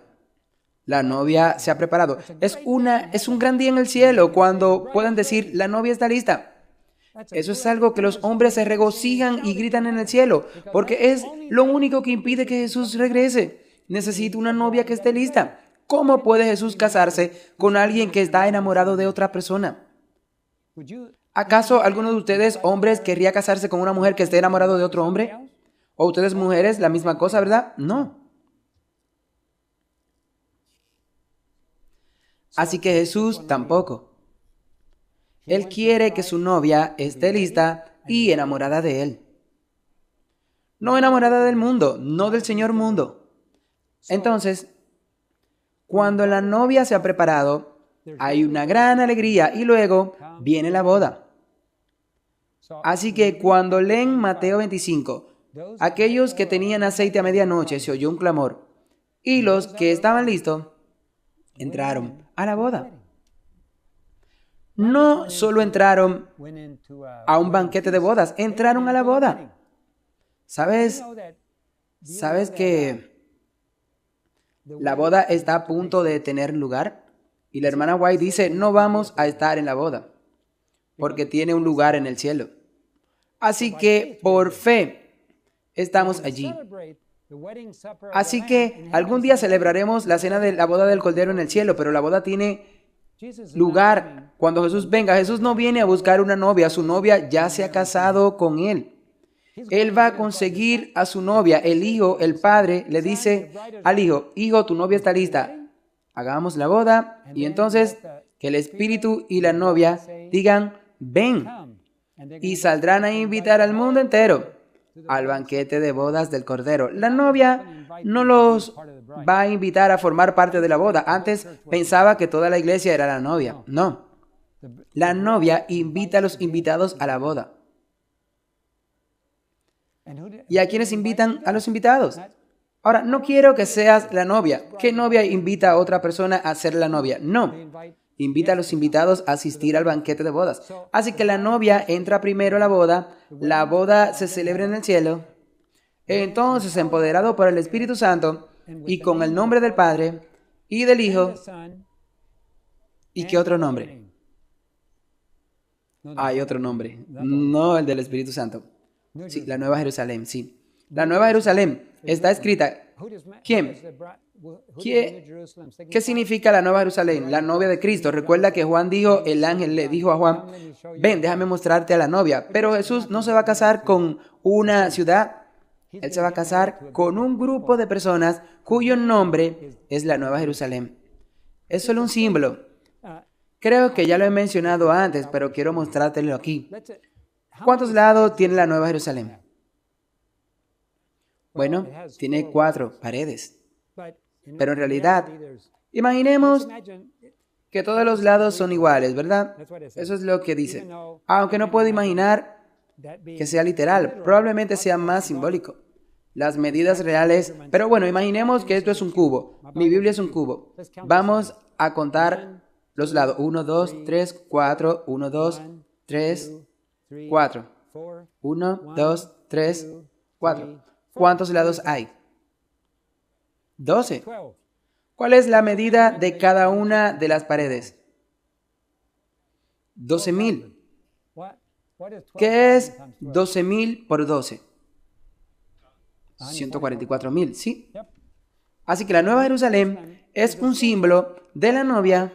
La novia se ha preparado. Es un gran día en el cielo cuando pueden decir, la novia está lista. Eso es algo que los hombres se regocijan y gritan en el cielo, porque es lo único que impide que Jesús regrese. Necesita una novia que esté lista. ¿Cómo puede Jesús casarse con alguien que está enamorado de otra persona? ¿Acaso alguno de ustedes, hombres, querría casarse con una mujer que esté enamorado de otro hombre? ¿O ustedes, mujeres, la misma cosa, verdad? No. Así que Jesús tampoco. Él quiere que su novia esté lista y enamorada de Él. No enamorada del mundo, no del señor mundo. Entonces, cuando la novia se ha preparado, hay una gran alegría y luego viene la boda. Así que cuando leen Mateo 25, aquellos que tenían aceite a medianoche se oyó un clamor y los que estaban listos entraron a la boda. No solo entraron a un banquete de bodas, entraron a la boda. ¿Sabes que la boda está a punto de tener lugar? Y la hermana White dice, no vamos a estar en la boda, porque tiene un lugar en el cielo. Así que por fe estamos allí. Así que algún día celebraremos la cena de la boda del Cordero en el cielo, pero la boda tiene lugar cuando Jesús venga. Jesús no viene a buscar una novia, su novia ya se ha casado con él. Él va a conseguir a su novia. El hijo, el padre, le dice al hijo, hijo, tu novia está lista, hagamos la boda. Y entonces que el espíritu y la novia digan, ven, y saldrán a invitar al mundo entero al banquete de bodas del Cordero. La novia no los va a invitar a formar parte de la boda. Antes pensaba que toda la iglesia era la novia. No. La novia invita a los invitados a la boda. ¿Y a quiénes invitan? A los invitados. Ahora, no quiero que seas la novia. ¿Qué novia invita a otra persona a ser la novia? No. Invita a los invitados a asistir al banquete de bodas. Así que la novia entra primero a la boda se celebra en el cielo. Entonces, empoderado por el Espíritu Santo y con el nombre del Padre y del Hijo, ¿y qué otro nombre? Hay otro nombre, no el del Espíritu Santo. Sí, la Nueva Jerusalén, sí. La Nueva Jerusalén está escrita. ¿Quién? ¿Qué significa la Nueva Jerusalén? La novia de Cristo. Recuerda que Juan dijo, el ángel le dijo a Juan, ven, déjame mostrarte a la novia. Pero Jesús no se va a casar con una ciudad. Él se va a casar con un grupo de personas cuyo nombre es la Nueva Jerusalén. Es solo un símbolo. Creo que ya lo he mencionado antes, pero quiero mostrártelo aquí. ¿Cuántos lados tiene la Nueva Jerusalén? Bueno, tiene 4 paredes. Pero en realidad, imaginemos que todos los lados son iguales, ¿verdad? Eso es lo que dice. Aunque no puedo imaginar que sea literal, probablemente sea más simbólico. Las medidas reales, pero bueno, imaginemos que esto es un cubo. Mi Biblia es un cubo. Vamos a contar los lados. 1, 2, 3, 4. 1, 2, 3, 4. 1, 2, 3, 4. ¿Cuántos lados hay? 12. ¿Cuál es la medida de cada una de las paredes? 12,000. ¿Qué es 12,000 por 12? 144,000, ¿sí? Así que la Nueva Jerusalén es un símbolo de la novia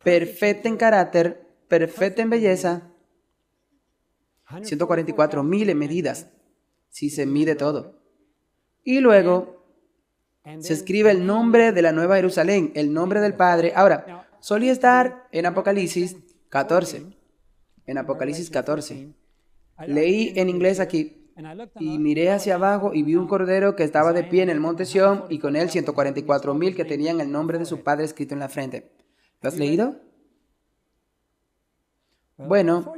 perfecta en carácter, perfecta en belleza. 144,000 en medidas. si se mide todo. Y luego se escribe el nombre de la Nueva Jerusalén, el nombre del Padre. Ahora, solía estar en Apocalipsis 14. En Apocalipsis 14. Leí en inglés aquí. Y miré hacia abajo y vi un cordero que estaba de pie en el monte Sión y con él 144,000 que tenían el nombre de su padre escrito en la frente. ¿Lo has leído? Bueno,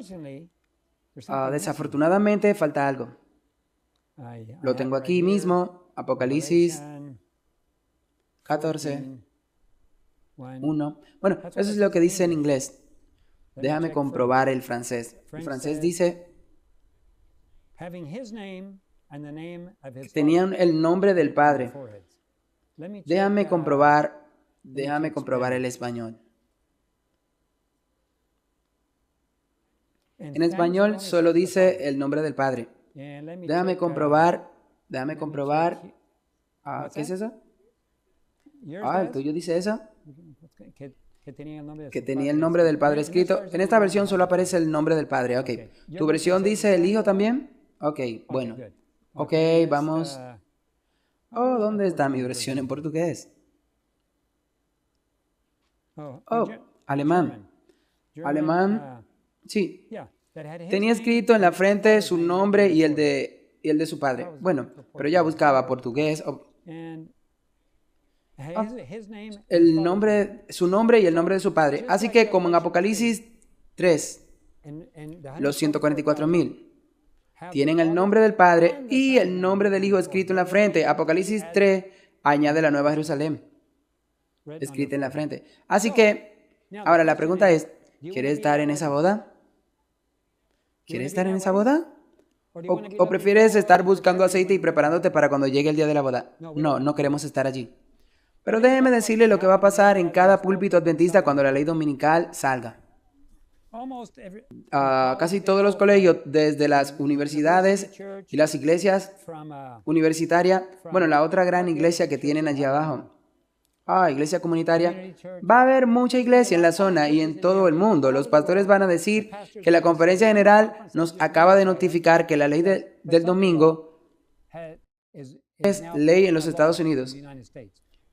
desafortunadamente falta algo. Lo tengo aquí mismo, Apocalipsis 14, 1. Bueno, eso es lo que dice en inglés. Déjame comprobar el francés. El francés dice que tenían el nombre del Padre. Déjame comprobar el español. En español solo dice el nombre del Padre. Déjame comprobar. ¿Qué es eso? ¿El tuyo dice eso? Que tenía el nombre del Padre escrito. En esta versión solo aparece el nombre del Padre. Ok. ¿Tu versión dice el Hijo también? Ok, bueno. Ok, vamos. ¿Dónde está mi versión en portugués? Alemán. Alemán, sí. Tenía escrito en la frente su nombre y el de su padre. Bueno, pero ya buscaba portugués. Su nombre y el nombre de su padre. Así que como en Apocalipsis 3, los 144,000 tienen el nombre del Padre y el nombre del Hijo escrito en la frente. Apocalipsis 3 añade la Nueva Jerusalén escrita en la frente. Así que, ahora la pregunta es, ¿quieres estar en esa boda? ¿Quieres estar en esa boda? ¿O prefieres estar buscando aceite y preparándote para cuando llegue el día de la boda? No queremos estar allí. Pero déjeme decirle lo que va a pasar en cada púlpito adventista cuando la ley dominical salga. Casi todos los colegios, desde las universidades y las iglesias universitarias, bueno, la otra gran iglesia que tienen allí abajo, iglesia comunitaria, va a haber mucha iglesia en la zona y en todo el mundo. Los pastores van a decir que la conferencia general nos acaba de notificar que la ley del domingo es ley en los Estados Unidos.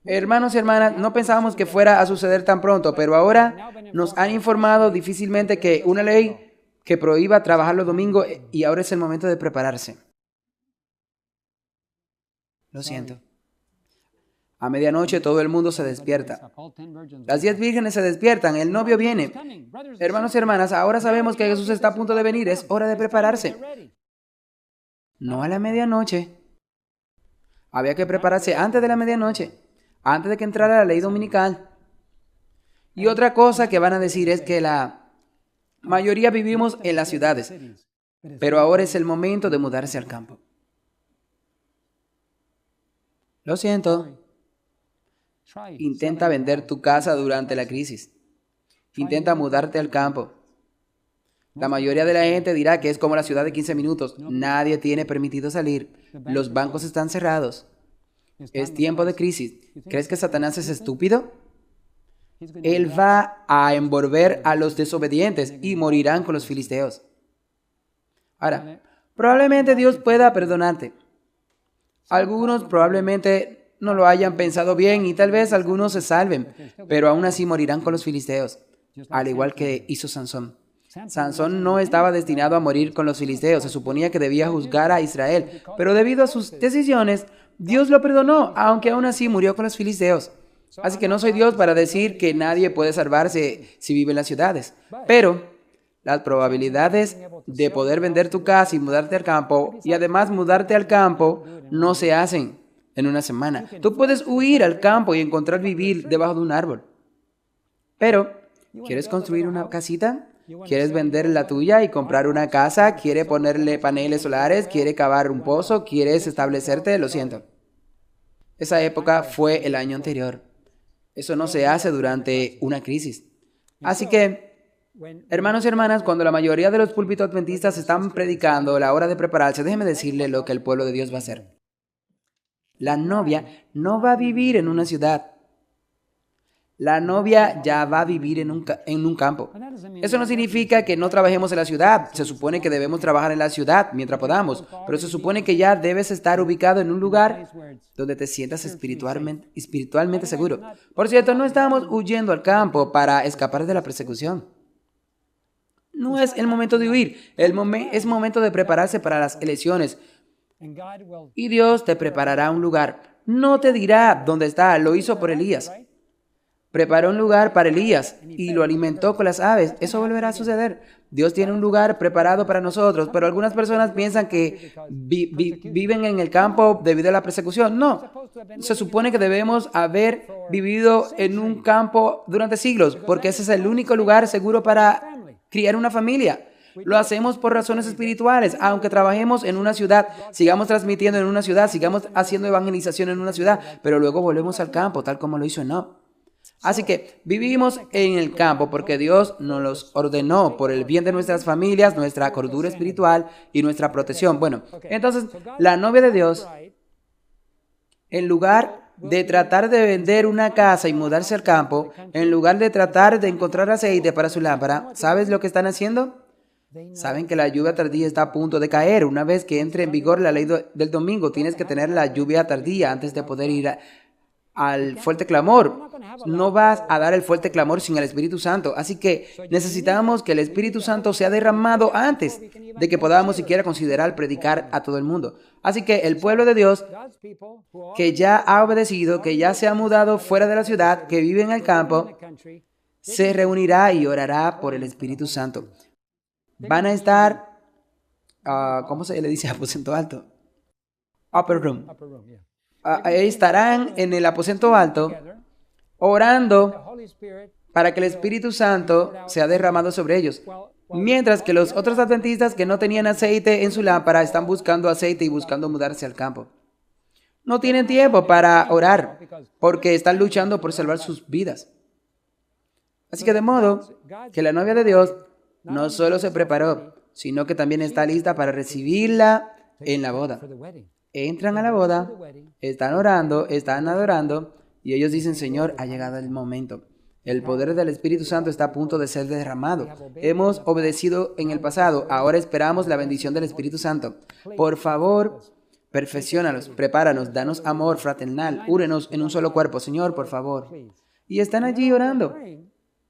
Hermanos y hermanas, no pensábamos que fuera a suceder tan pronto, pero ahora nos han informado difícilmente que una ley que prohíba trabajar los domingos y ahora es el momento de prepararse. Lo siento. A medianoche todo el mundo se despierta. Las 10 vírgenes se despiertan, el novio viene. Hermanos y hermanas, ahora sabemos que Jesús está a punto de venir, es hora de prepararse. No a la medianoche. Había que prepararse antes de la medianoche, antes de que entrara la ley dominical. Y otra cosa que van a decir es que la mayoría vivimos en las ciudades, pero ahora es el momento de mudarse al campo. Lo siento. Intenta vender tu casa durante la crisis. Intenta mudarte al campo. La mayoría de la gente dirá que es como la ciudad de 15 minutos. Nadie tiene permitido salir. Los bancos están cerrados. Es tiempo de crisis. ¿Crees que Satanás es estúpido? Él va a envolver a los desobedientes y morirán con los filisteos. Ahora, probablemente Dios pueda perdonarte. Algunos probablemente no lo hayan pensado bien y tal vez algunos se salven, pero aún así morirán con los filisteos, al igual que hizo Sansón. Sansón no estaba destinado a morir con los filisteos, se suponía que debía juzgar a Israel, pero debido a sus decisiones, Dios lo perdonó, aunque aún así murió con los filisteos. Así que no soy Dios para decir que nadie puede salvarse si vive en las ciudades, pero las probabilidades de poder vender tu casa y mudarte al campo, y además mudarte al campo, no se hacen en una semana. Tú puedes huir al campo y encontrar vivir debajo de un árbol. Pero, ¿quieres construir una casita? ¿Quieres vender la tuya y comprar una casa? ¿Quieres ponerle paneles solares? ¿Quieres cavar un pozo? ¿Quieres establecerte? Lo siento. Esa época fue el año anterior. Eso no se hace durante una crisis. Así que, hermanos y hermanas, cuando la mayoría de los púlpitos adventistas están predicando la hora de prepararse, déjeme decirle lo que el pueblo de Dios va a hacer. La novia no va a vivir en una ciudad. La novia ya va a vivir en un campo. Eso no significa que no trabajemos en la ciudad. Se supone que debemos trabajar en la ciudad mientras podamos, pero se supone que ya debes estar ubicado en un lugar donde te sientas espiritualmente seguro. Por cierto, no estamos huyendo al campo para escapar de la persecución. No es el momento de huir, es momento de prepararse para las elecciones. Y Dios te preparará un lugar. No te dirá dónde está, lo hizo por Elías. Preparó un lugar para Elías y lo alimentó con las aves. Eso volverá a suceder. Dios tiene un lugar preparado para nosotros, pero algunas personas piensan que viven en el campo debido a la persecución. No, se supone que debemos haber vivido en un campo durante siglos, porque ese es el único lugar seguro para criar una familia. Lo hacemos por razones espirituales. Aunque trabajemos en una ciudad, sigamos transmitiendo en una ciudad, sigamos haciendo evangelización en una ciudad, pero luego volvemos al campo, tal como lo hizo Enoch. Así que vivimos en el campo porque Dios nos los ordenó por el bien de nuestras familias, nuestra cordura espiritual y nuestra protección. Bueno, entonces la novia de Dios, en lugar de tratar de vender una casa y mudarse al campo, en lugar de tratar de encontrar aceite para su lámpara, ¿sabes lo que están haciendo? Saben que la lluvia tardía está a punto de caer. Una vez que entre en vigor la ley del domingo, tienes que tener la lluvia tardía antes de poder ir al fuerte clamor. No vas a dar el fuerte clamor sin el Espíritu Santo. Así que necesitamos que el Espíritu Santo sea derramado antes de que podamos siquiera considerar predicar a todo el mundo. Así que el pueblo de Dios, que ya ha obedecido, que ya se ha mudado fuera de la ciudad, que vive en el campo, se reunirá y orará por el Espíritu Santo. Van a estar, ¿cómo se le dice? Aposento alto. Upper room. Estarán en el aposento alto orando para que el Espíritu Santo sea derramado sobre ellos. Mientras que los otros adventistas que no tenían aceite en su lámpara están buscando aceite y buscando mudarse al campo. No tienen tiempo para orar porque están luchando por salvar sus vidas. Así que de modo que la novia de Dios no solo se preparó, sino que también está lista para recibirla en la boda. Entran a la boda, están orando, están adorando, y ellos dicen, Señor, ha llegado el momento. El poder del Espíritu Santo está a punto de ser derramado. Hemos obedecido en el pasado, ahora esperamos la bendición del Espíritu Santo. Por favor, perfecciónalos, prepáranos, danos amor fraternal, únenos en un solo cuerpo, Señor, por favor. Y están allí orando.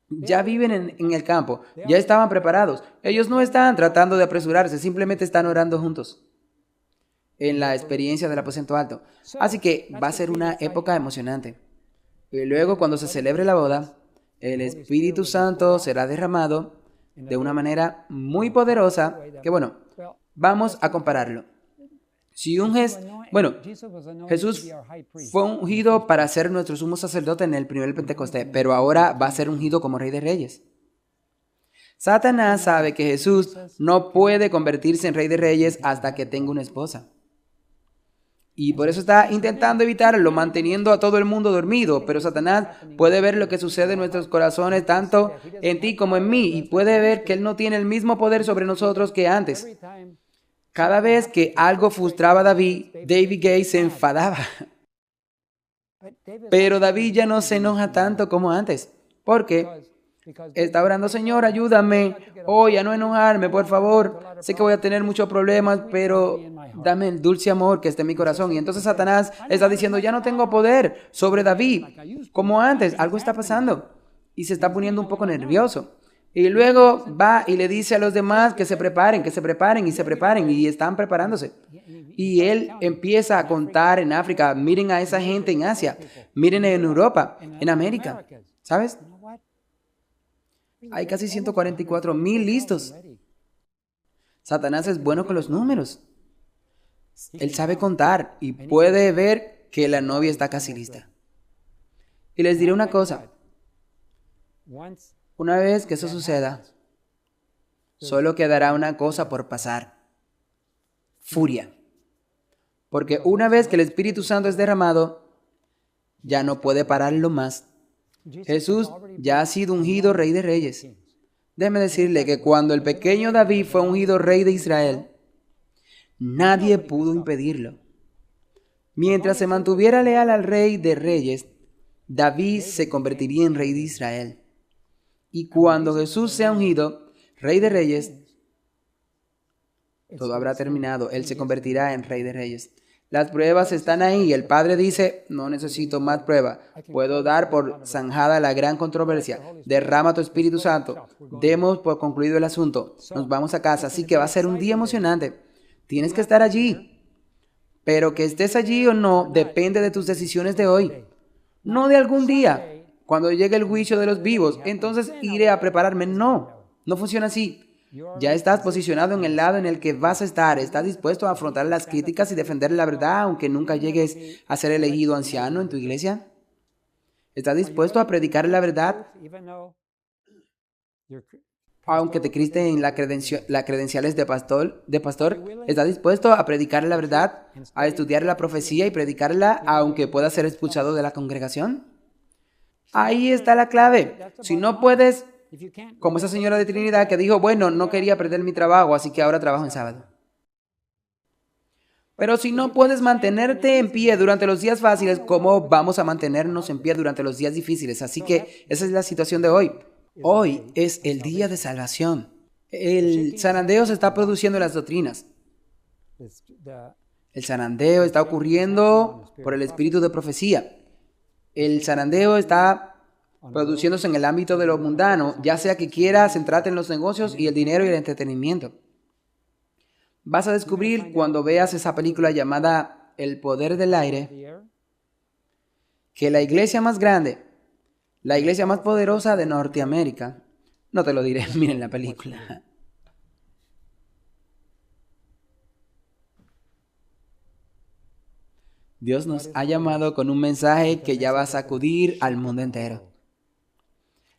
Ya viven en el campo, ya estaban preparados. Ellos no están tratando de apresurarse, simplemente están orando juntos en la experiencia del aposento alto. Así que va a ser una época emocionante. Y luego, cuando se celebre la boda, el Espíritu Santo será derramado de una manera muy poderosa, que bueno, vamos a compararlo. Jesús fue ungido para ser nuestro sumo sacerdote en el primer Pentecostés, pero ahora va a ser ungido como Rey de Reyes. Satanás sabe que Jesús no puede convertirse en Rey de Reyes hasta que tenga una esposa. Y por eso está intentando evitarlo, manteniendo a todo el mundo dormido. Pero Satanás puede ver lo que sucede en nuestros corazones, tanto en ti como en mí, y puede ver que Él no tiene el mismo poder sobre nosotros que antes. Cada vez que algo frustraba a David Gay se enfadaba. Pero David ya no se enoja tanto como antes, porque está orando, Señor, ayúdame hoy a no enojarme, por favor. Sé que voy a tener muchos problemas, pero dame el dulce amor que está en mi corazón. Y entonces Satanás está diciendo, ya no tengo poder sobre David como antes. Algo está pasando. Y se está poniendo un poco nervioso. Y luego va y le dice a los demás que se preparen, y están preparándose. Y él empieza a contar en África, miren a esa gente en Asia, miren en Europa, en América, ¿sabes? Hay casi 144,000 listos. Satanás es bueno con los números. Él sabe contar y puede ver que la novia está casi lista. Y les diré una cosa. Una vez que eso suceda, solo quedará una cosa por pasar. Furia. Porque una vez que el Espíritu Santo es derramado, ya no puede pararlo más. Jesús ya ha sido ungido Rey de Reyes. Déjeme decirle que cuando el pequeño David fue ungido Rey de Israel, nadie pudo impedirlo. Mientras se mantuviera leal al Rey de Reyes, David se convertiría en rey de Israel. Y cuando Jesús sea ungido, rey de reyes, todo habrá terminado. Él se convertirá en rey de reyes. Las pruebas están ahí. El Padre dice, no necesito más prueba. Puedo dar por zanjada la gran controversia. Derrama tu Espíritu Santo. Demos por concluido el asunto. Nos vamos a casa. Así que va a ser un día emocionante. Tienes que estar allí. Pero que estés allí o no depende de tus decisiones de hoy. No de algún día. Cuando llegue el juicio de los vivos, entonces iré a prepararme. No, no funciona así. Ya estás posicionado en el lado en el que vas a estar. ¿Estás dispuesto a afrontar las críticas y defender la verdad aunque nunca llegues a ser elegido anciano en tu iglesia? ¿Estás dispuesto a predicar la verdad aunque te criste en las credenciales de pastor? ¿Estás dispuesto a predicar la verdad, a estudiar la profecía y predicarla aunque puedas ser expulsado de la congregación? Ahí está la clave. Si no puedes, como esa señora de Trinidad que dijo, bueno, no quería perder mi trabajo, así que ahora trabajo en sábado. Pero si no puedes mantenerte en pie durante los días fáciles, ¿cómo vamos a mantenernos en pie durante los días difíciles? Así que esa es la situación de hoy. Hoy es el día de salvación. El zarandeo se está produciendo en las doctrinas. El zarandeo está ocurriendo por el espíritu de profecía. El zarandeo está produciéndose en el ámbito de lo mundano, ya sea que quieras centrarte en los negocios y el dinero y el entretenimiento. Vas a descubrir cuando veas esa película llamada El Poder del Aire, que la iglesia más grande, la iglesia más poderosa de Norteamérica, no te lo diré, miren la película. Dios nos ha llamado con un mensaje que ya va a sacudir al mundo entero.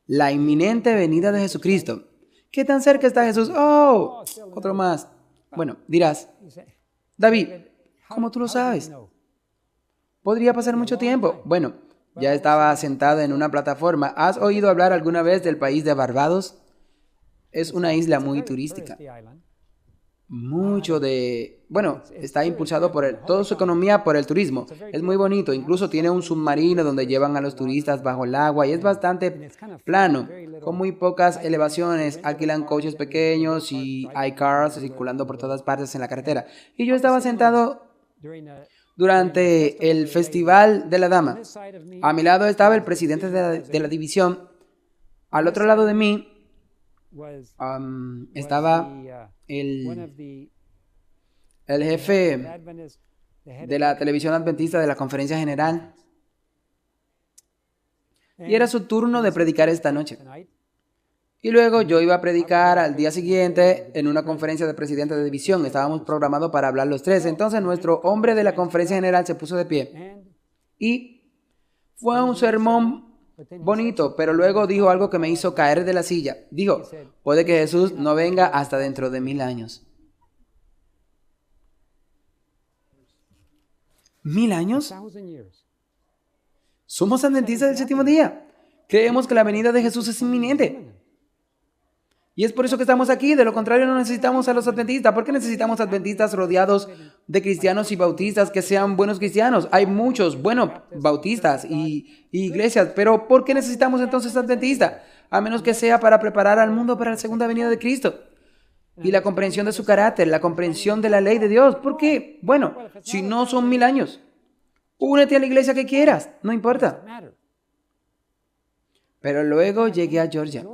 La inminente venida de Jesucristo. ¿Qué tan cerca está Jesús? ¡Oh! Otro más. Bueno, dirás, David, ¿cómo tú lo sabes? ¿Podría pasar mucho tiempo? Bueno, ya estaba sentado en una plataforma. ¿Has oído hablar alguna vez del país de Barbados? Es una isla muy turística. Está impulsado por toda su economía por el turismo. Es muy bonito, incluso tiene un submarino donde llevan a los turistas bajo el agua y es bastante plano, con muy pocas elevaciones. Alquilan coches pequeños y hay cars circulando por todas partes en la carretera. Y yo estaba sentado durante el Festival de la Dama. A mi lado estaba el presidente de la división. Al otro lado de mí estaba el jefe de la televisión adventista de la conferencia general. Y era su turno de predicar esta noche. Y luego yo iba a predicar al día siguiente en una conferencia de presidentes de división. Estábamos programados para hablar los tres. Entonces nuestro hombre de la conferencia general se puso de pie. Y fue un sermón bonito, pero luego dijo algo que me hizo caer de la silla. Dijo, puede que Jesús no venga hasta dentro de 1000 años. ¿1000 años? Somos adventistas del séptimo día. Creemos que la venida de Jesús es inminente. Y es por eso que estamos aquí. De lo contrario, no necesitamos a los adventistas. ¿Por qué necesitamos adventistas rodeados de cristianos y bautistas que sean buenos cristianos? Hay muchos buenos bautistas y iglesias, pero ¿por qué necesitamos entonces adventistas? A menos que sea para preparar al mundo para la segunda venida de Cristo. Y la comprensión de su carácter, la comprensión de la ley de Dios. ¿Por qué? Bueno, si no son 1000 años, únete a la iglesia que quieras, no importa. Pero luego llegué a Georgia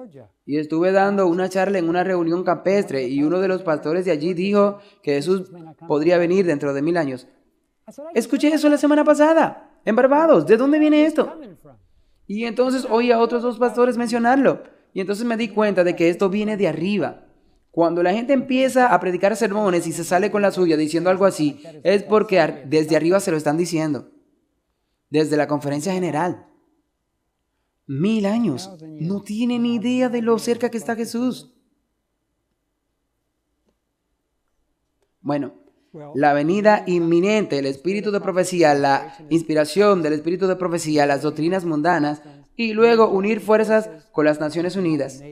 y estuve dando una charla en una reunión campestre y uno de los pastores de allí dijo que Jesús podría venir dentro de 1000 años. Escuché eso la semana pasada, en Barbados. ¿De dónde viene esto? Y entonces oí a otros 2 pastores mencionarlo. Y entonces me di cuenta de que esto viene de arriba. Cuando la gente empieza a predicar sermones y se sale con la suya diciendo algo así, es porque desde arriba se lo están diciendo. Desde la conferencia general. 1000 años. No tienen ni idea de lo cerca que está Jesús. Bueno, la venida inminente, el espíritu de profecía, la inspiración del espíritu de profecía, las doctrinas mundanas, y luego unir fuerzas con las Naciones Unidas,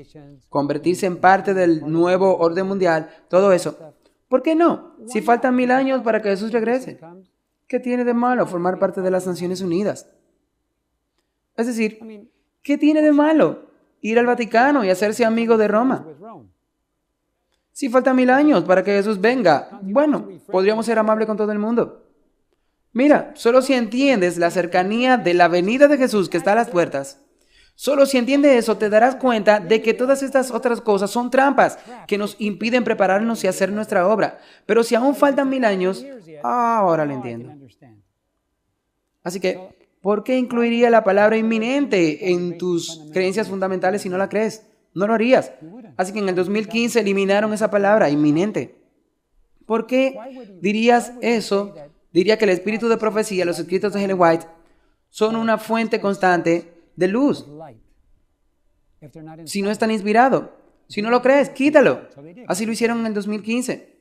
convertirse en parte del nuevo orden mundial, todo eso. ¿Por qué no? Si faltan 1000 años para que Jesús regrese, ¿qué tiene de malo formar parte de las Naciones Unidas? Es decir, ¿qué tiene de malo ir al Vaticano y hacerse amigo de Roma? Si faltan 1000 años para que Jesús venga, bueno, podríamos ser amables con todo el mundo. Mira, solo si entiendes la cercanía de la venida de Jesús que está a las puertas, solo si entiendes eso, te darás cuenta de que todas estas otras cosas son trampas que nos impiden prepararnos y hacer nuestra obra. Pero si aún faltan 1000 años, ahora lo entiendo. Así que, ¿por qué incluiría la palabra inminente en tus creencias fundamentales si no la crees? No lo harías. Así que en el 2015 eliminaron esa palabra, inminente. ¿Por qué dirías eso? Diría que el espíritu de profecía, los escritos de Ellen White, son una fuente constante de luz. Si no están inspirados, si no lo crees, quítalo. Así lo hicieron en el 2015.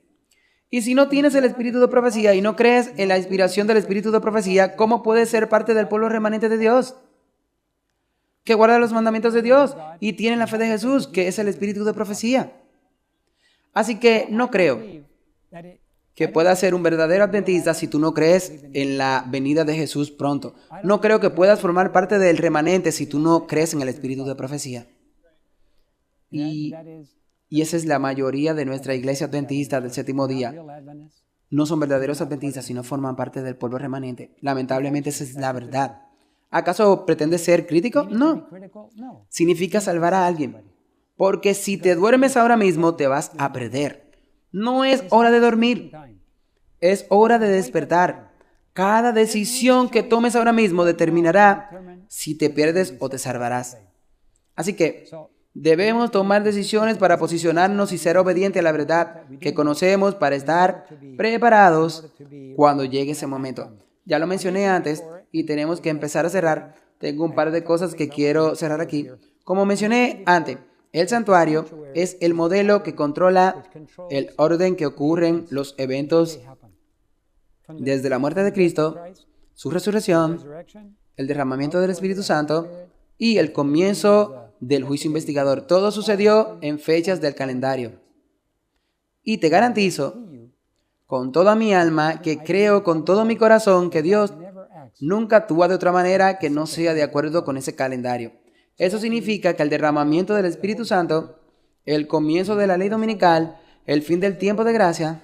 Y si no tienes el espíritu de profecía y no crees en la inspiración del espíritu de profecía, ¿cómo puedes ser parte del pueblo remanente de Dios? Que guarda los mandamientos de Dios y tiene la fe de Jesús, que es el espíritu de profecía. Así que no creo que puedas ser un verdadero adventista si tú no crees en la venida de Jesús pronto. No creo que puedas formar parte del remanente si tú no crees en el espíritu de profecía. Y esa es la mayoría de nuestra iglesia adventista del séptimo día. No son verdaderos adventistas si no forman parte del pueblo remanente. Lamentablemente esa es la verdad. ¿Acaso pretendes ser crítico? No. Significa salvar a alguien. Porque si te duermes ahora mismo, te vas a perder. No es hora de dormir. Es hora de despertar. Cada decisión que tomes ahora mismo determinará si te pierdes o te salvarás. Así que debemos tomar decisiones para posicionarnos y ser obedientes a la verdad que conocemos para estar preparados cuando llegue ese momento. Ya lo mencioné antes y tenemos que empezar a cerrar. Tengo un par de cosas que quiero cerrar aquí. Como mencioné antes, el santuario es el modelo que controla el orden que ocurren los eventos desde la muerte de Cristo, su resurrección, el derramamiento del Espíritu Santo y el comienzo del juicio investigador. Todo sucedió en fechas del calendario. Y te garantizo, con toda mi alma, que creo con todo mi corazón que Dios nunca actúa de otra manera que no sea de acuerdo con ese calendario. Eso significa que el derramamiento del Espíritu Santo, el comienzo de la ley dominical, el fin del tiempo de gracia,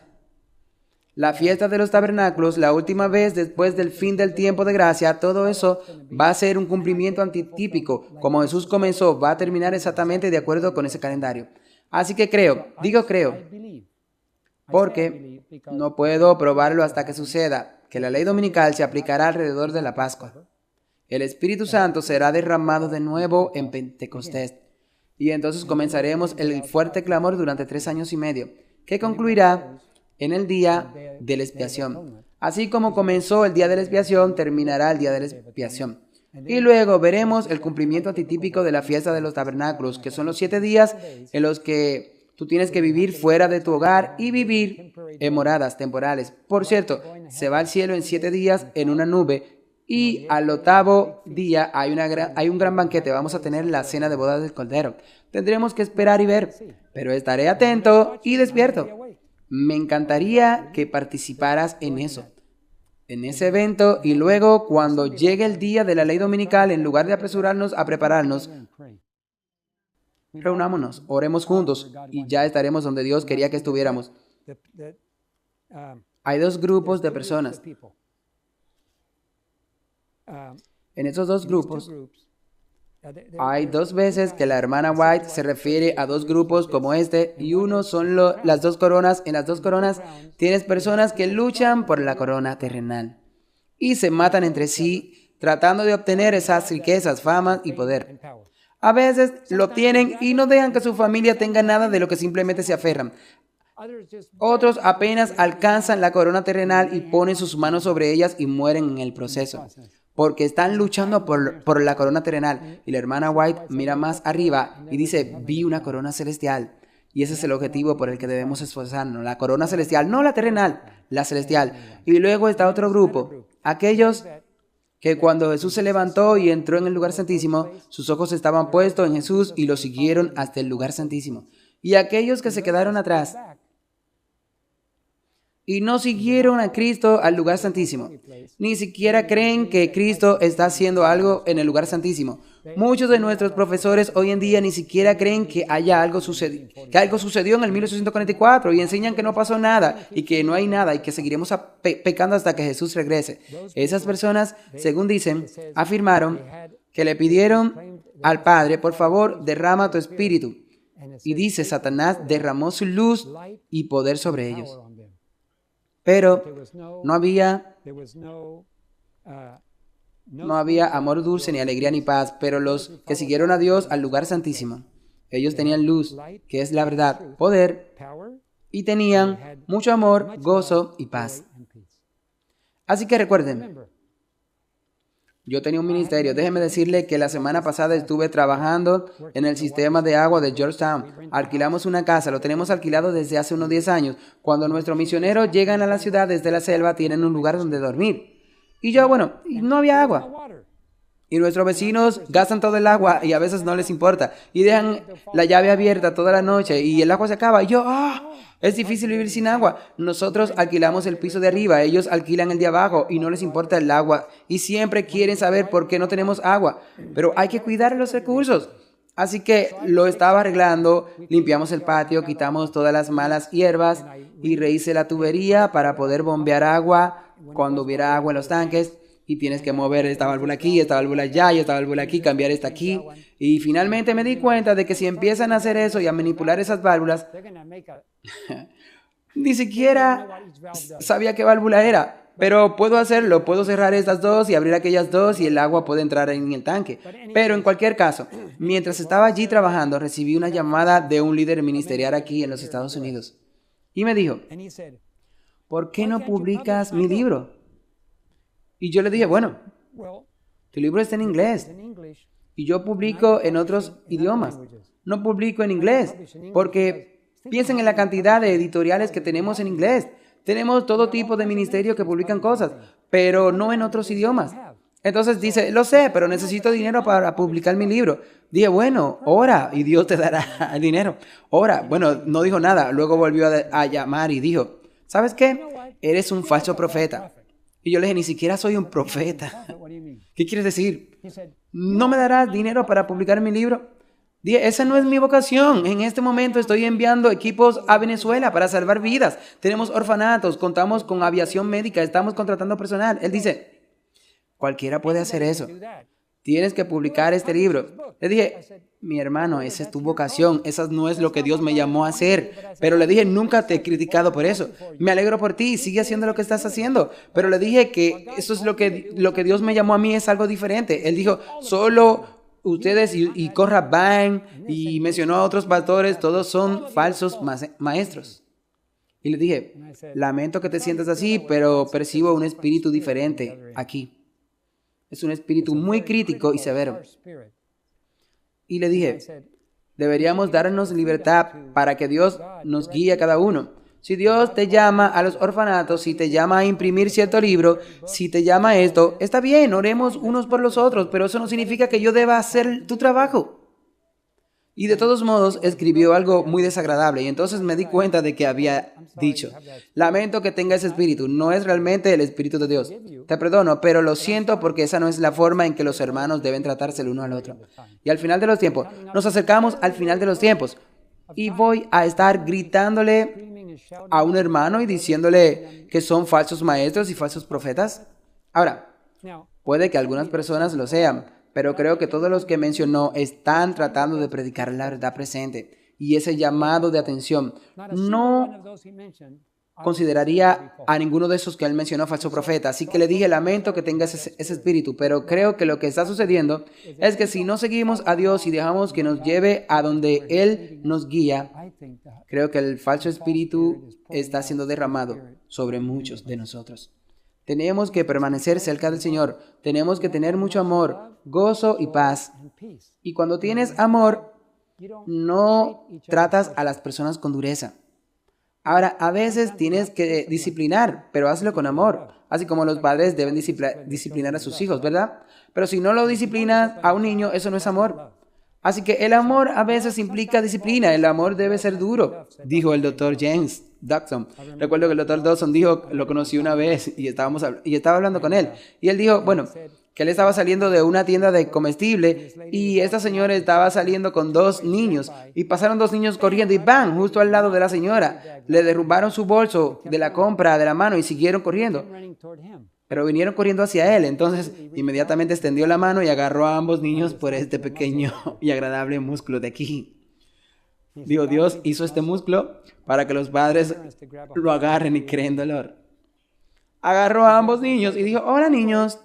la fiesta de los tabernáculos, la última vez después del fin del tiempo de gracia, todo eso va a ser un cumplimiento antitípico. Como Jesús comenzó, va a terminar exactamente de acuerdo con ese calendario. Así que creo, porque no puedo probarlo hasta que suceda, que la ley dominical se aplicará alrededor de la Pascua. El Espíritu Santo será derramado de nuevo en Pentecostés. Y entonces comenzaremos el fuerte clamor durante 3 años y medio, que concluirá en el día de la expiación. Así como comenzó el día de la expiación, terminará el día de la expiación. Y luego veremos el cumplimiento antitípico de la fiesta de los tabernáculos, que son los 7 días en los que tú tienes que vivir fuera de tu hogar y vivir en moradas temporales. Por cierto, se va al cielo en 7 días en una nube. Y al 8º día hay un gran banquete. Vamos a tener la cena de bodas del Cordero. Tendremos que esperar y ver, pero estaré atento y despierto. Me encantaría que participaras en eso, en ese evento, y luego cuando llegue el día de la ley dominical, en lugar de apresurarnos a prepararnos, reunámonos, oremos juntos y ya estaremos donde Dios quería que estuviéramos. Hay 2 grupos de personas. En esos 2 grupos, hay 2 veces que la hermana White se refiere a 2 grupos como este, y uno son las 2 coronas. En las 2 coronas tienes personas que luchan por la corona terrenal y se matan entre sí tratando de obtener esas riquezas, fama y poder. A veces lo tienen y no dejan que su familia tenga nada de lo que simplemente se aferran. Otros apenas alcanzan la corona terrenal y ponen sus manos sobre ellas y mueren en el proceso, porque están luchando por la corona terrenal. Y la hermana White mira más arriba y dice, vi una corona celestial. Y ese es el objetivo por el que debemos esforzarnos, la corona celestial, no la terrenal, la celestial. Y luego está otro grupo, aquellos que cuando Jesús se levantó y entró en el lugar santísimo, sus ojos estaban puestos en Jesús y lo siguieron hasta el lugar santísimo. Y aquellos que se quedaron atrás y no siguieron a Cristo al lugar santísimo. Ni siquiera creen que Cristo está haciendo algo en el lugar santísimo. Muchos de nuestros profesores hoy en día ni siquiera creen que algo sucedió en el 1844 y enseñan que no pasó nada y que no hay nada y que seguiremos pecando hasta que Jesús regrese. Esas personas, según dicen, afirmaron que le pidieron al Padre, por favor, derrama tu espíritu. Y dice, Satanás derramó su luz y poder sobre ellos. Pero no había amor dulce, ni alegría, ni paz. Pero los que siguieron a Dios al lugar santísimo, ellos tenían luz, que es la verdad, poder, y tenían mucho amor, gozo y paz. Así que recuerden, yo tenía un ministerio. Déjeme decirle que la semana pasada estuve trabajando en el sistema de agua de Georgetown. Alquilamos una casa, lo tenemos alquilado desde hace unos 10 años. Cuando nuestros misioneros llegan a la ciudad desde la selva, tienen un lugar donde dormir. Y yo, no había agua. Y nuestros vecinos gastan todo el agua y a veces no les importa. Y dejan la llave abierta toda la noche y el agua se acaba. Y yo, es difícil vivir sin agua. Nosotros alquilamos el piso de arriba, ellos alquilan el de abajo y no les importa el agua. Y siempre quieren saber por qué no tenemos agua. Pero hay que cuidar los recursos. Así que lo estaba arreglando, limpiamos el patio, quitamos todas las malas hierbas y rehice la tubería para poder bombear agua cuando hubiera agua en los tanques. Y tienes que mover esta válvula aquí, esta válvula allá y esta válvula aquí, cambiar esta aquí. Y finalmente me di cuenta de que si empiezan a hacer eso y a manipular esas válvulas, ni siquiera sabía qué válvula era. Pero puedo hacerlo, puedo cerrar estas dos y abrir aquellas dos y el agua puede entrar en el tanque. Pero en cualquier caso, mientras estaba allí trabajando, recibí una llamada de un líder ministerial aquí en los Estados Unidos. Y me dijo, ¿por qué no publicas mi libro? Y yo le dije, tu libro está en inglés y yo publico en otros idiomas. No publico en inglés porque piensen en la cantidad de editoriales que tenemos en inglés. Tenemos todo tipo de ministerios que publican cosas, pero no en otros idiomas. Entonces dice, lo sé, pero necesito dinero para publicar mi libro. Dije, ora y Dios te dará dinero. Ora. No dijo nada. Luego volvió a llamar y dijo, ¿sabes qué? Eres un falso profeta. Y yo le dije, ni siquiera soy un profeta. ¿Qué quieres decir? ¿No me darás dinero para publicar mi libro? Dije, esa no es mi vocación. En este momento estoy enviando equipos a Venezuela para salvar vidas. Tenemos orfanatos, contamos con aviación médica, estamos contratando personal. Él dice, cualquiera puede hacer eso. Tienes que publicar este libro. Le dije, mi hermano, esa es tu vocación. Esa no es lo que Dios me llamó a hacer. Pero le dije, nunca te he criticado por eso. Me alegro por ti. Sigue haciendo lo que estás haciendo. Pero le dije que eso es lo que Dios me llamó a mí, es algo diferente. Él dijo, solo ustedes y Corra Bang y mencionó a otros pastores, todos son falsos maestros. Y le dije, lamento que te sientas así, pero percibo un espíritu diferente aquí. Es un espíritu muy crítico y severo. Y le dije, deberíamos darnos libertad para que Dios nos guíe a cada uno. Si Dios te llama a los orfanatos, si te llama a imprimir cierto libro, si te llama a esto, está bien, oremos unos por los otros, pero eso no significa que yo deba hacer tu trabajo. Y de todos modos escribió algo muy desagradable y entonces me di cuenta de que había dicho, lamento que tenga ese espíritu, no es realmente el espíritu de Dios. Te perdono, pero lo siento porque esa no es la forma en que los hermanos deben tratarse el uno al otro. Y al final de los tiempos, nos acercamos al final de los tiempos y voy a estar gritándole a un hermano y diciéndole que son falsos maestros y falsos profetas. Ahora, puede que algunas personas lo sean, pero creo que todos los que mencionó están tratando de predicar la verdad presente y ese llamado de atención. No consideraría a ninguno de esos que él mencionó falso profeta, así que le dije, lamento que tengas ese espíritu, pero creo que lo que está sucediendo es que si no seguimos a Dios y dejamos que nos lleve a donde Él nos guía, creo que el falso espíritu está siendo derramado sobre muchos de nosotros. Tenemos que permanecer cerca del Señor. Tenemos que tener mucho amor, gozo y paz. Y cuando tienes amor, no tratas a las personas con dureza. Ahora, a veces tienes que disciplinar, pero hazlo con amor. Así como los padres deben disciplinar a sus hijos, ¿verdad? Pero si no lo disciplinas a un niño, eso no es amor. Así que el amor a veces implica disciplina, el amor debe ser duro, dijo el doctor James Dawson. Recuerdo que el doctor Dawson dijo, lo conocí una vez y estaba hablando con él. Y él dijo, bueno, que él estaba saliendo de una tienda de comestible y esta señora estaba saliendo con 2 niños y pasaron 2 niños corriendo y ¡bam! Justo al lado de la señora. Le derrumbaron su bolso de la compra de la mano y siguieron corriendo. Pero vinieron corriendo hacia él, entonces inmediatamente extendió la mano y agarró a ambos niños por este pequeño y agradable músculo de aquí. Digo, Dios hizo este músculo para que los padres lo agarren y creen dolor. Agarró a ambos niños y dijo, hola niños.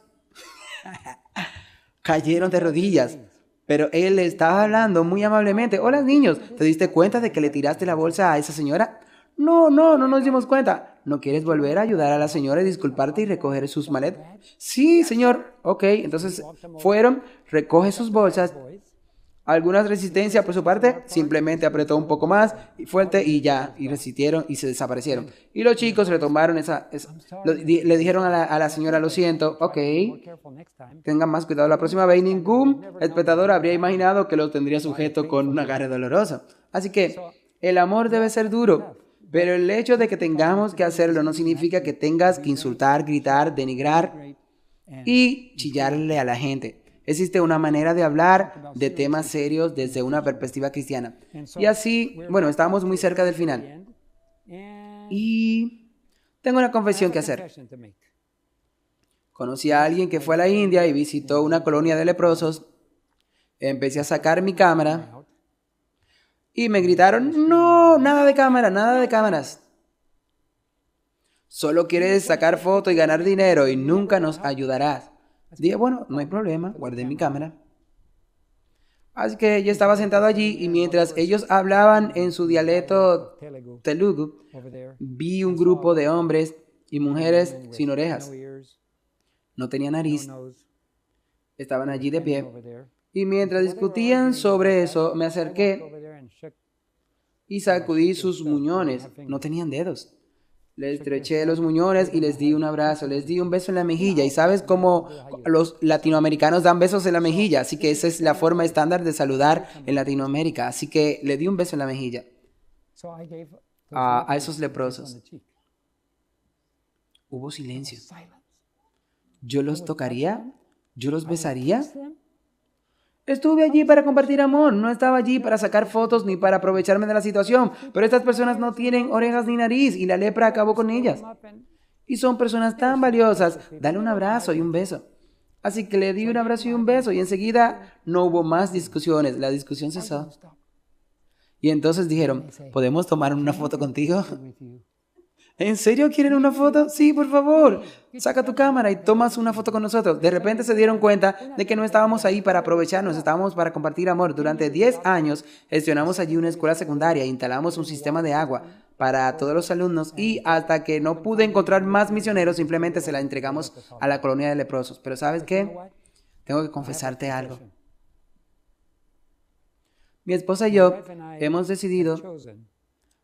Cayeron de rodillas, pero él le estaba hablando muy amablemente. Hola niños, ¿te diste cuenta de que le tiraste la bolsa a esa señora? No nos dimos cuenta. ¿No quieres volver a ayudar a la señora y disculparte y recoger sus maletas? Sí, señor. Ok, entonces fueron, recoge sus bolsas. Alguna resistencia por su parte, simplemente apretó un poco más fuerte y ya, y resistieron y se desaparecieron. Y los chicos retomaron le dijeron a la señora, lo siento, ok, tengan más cuidado la próxima vez. Ningún espectador habría imaginado que lo tendría sujeto con un agarre doloroso. Así que el amor debe ser duro. Pero el hecho de que tengamos que hacerlo no significa que tengas que insultar, gritar, denigrar y chillarle a la gente. Existe una manera de hablar de temas serios desde una perspectiva cristiana. Y así, bueno, estamos muy cerca del final. Y tengo una confesión que hacer. Conocí a alguien que fue a la India y visitó una colonia de leprosos. Empecé a sacar mi cámara. Y me gritaron, no, nada de cámara, nada de cámaras. Solo quieres sacar fotos y ganar dinero y nunca nos ayudarás. Dije, bueno, no hay problema, guardé mi cámara. Así que yo estaba sentado allí y mientras ellos hablaban en su dialecto telugu, vi un grupo de hombres y mujeres sin orejas. No tenían nariz. Estaban allí de pie. Y mientras discutían sobre eso, me acerqué y sacudí sus muñones. No tenían dedos. Les estreché los muñones y les di un abrazo, les di un beso en la mejilla. Y sabes cómo los latinoamericanos dan besos en la mejilla, así que esa es la forma estándar de saludar en Latinoamérica. Así que le di un beso en la mejilla a esos leprosos. Hubo silencio. ¿Yo los tocaría? ¿Yo los besaría? Estuve allí para compartir amor, no estaba allí para sacar fotos ni para aprovecharme de la situación, pero estas personas no tienen orejas ni nariz y la lepra acabó con ellas. Y son personas tan valiosas, dale un abrazo y un beso. Así que le di un abrazo y un beso y enseguida no hubo más discusiones, la discusión cesó. Y entonces dijeron, ¿podemos tomar una foto contigo? ¿En serio quieren una foto? Sí, por favor. Saca tu cámara y tomas una foto con nosotros. De repente se dieron cuenta de que no estábamos ahí para aprovecharnos, estábamos para compartir amor. Durante 10 años gestionamos allí una escuela secundaria, instalamos un sistema de agua para todos los alumnos y hasta que no pude encontrar más misioneros, simplemente se la entregamos a la colonia de leprosos. Pero ¿sabes qué? Tengo que confesarte algo. Mi esposa y yo hemos decidido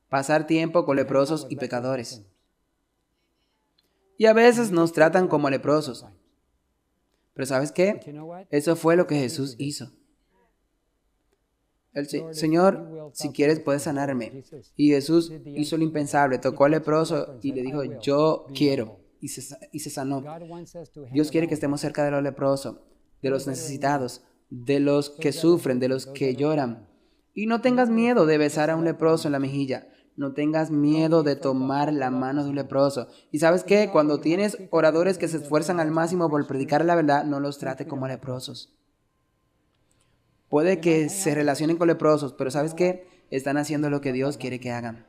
pasar tiempo con leprosos y pecadores. Y a veces nos tratan como leprosos. Pero ¿sabes qué? Eso fue lo que Jesús hizo. El Señor, si quieres, puedes sanarme. Y Jesús hizo lo impensable, tocó al leproso y le dijo, yo quiero. Y se sanó. Dios quiere que estemos cerca de los leprosos, de los necesitados, de los que sufren, de los que lloran. Y no tengas miedo de besar a un leproso en la mejilla. No tengas miedo de tomar la mano de un leproso. ¿Y sabes qué? Cuando tienes oradores que se esfuerzan al máximo por predicar la verdad, no los trate como leprosos. Puede que se relacionen con leprosos, pero ¿sabes qué? Están haciendo lo que Dios quiere que hagan.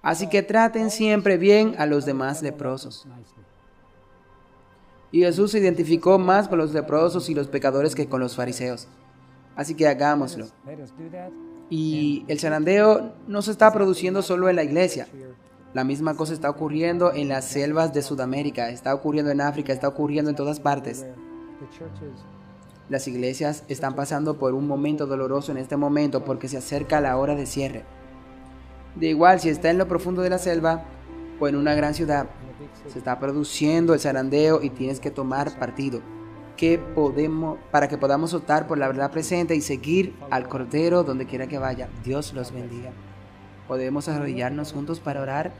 Así que traten siempre bien a los demás leprosos. Y Jesús se identificó más con los leprosos y los pecadores que con los fariseos. Así que hagámoslo. Y el zarandeo no se está produciendo solo en la iglesia. La misma cosa está ocurriendo en las selvas de Sudamérica, está ocurriendo en África, está ocurriendo en todas partes. Las iglesias están pasando por un momento doloroso en este momento porque se acerca la hora de cierre. De igual, si está en lo profundo de la selva o en una gran ciudad, se está produciendo el zarandeo y tienes que tomar partido. para que podamos optar por la verdad presente y seguir al Cordero donde quiera que vaya. Dios los bendiga. Podemos arrodillarnos juntos para orar.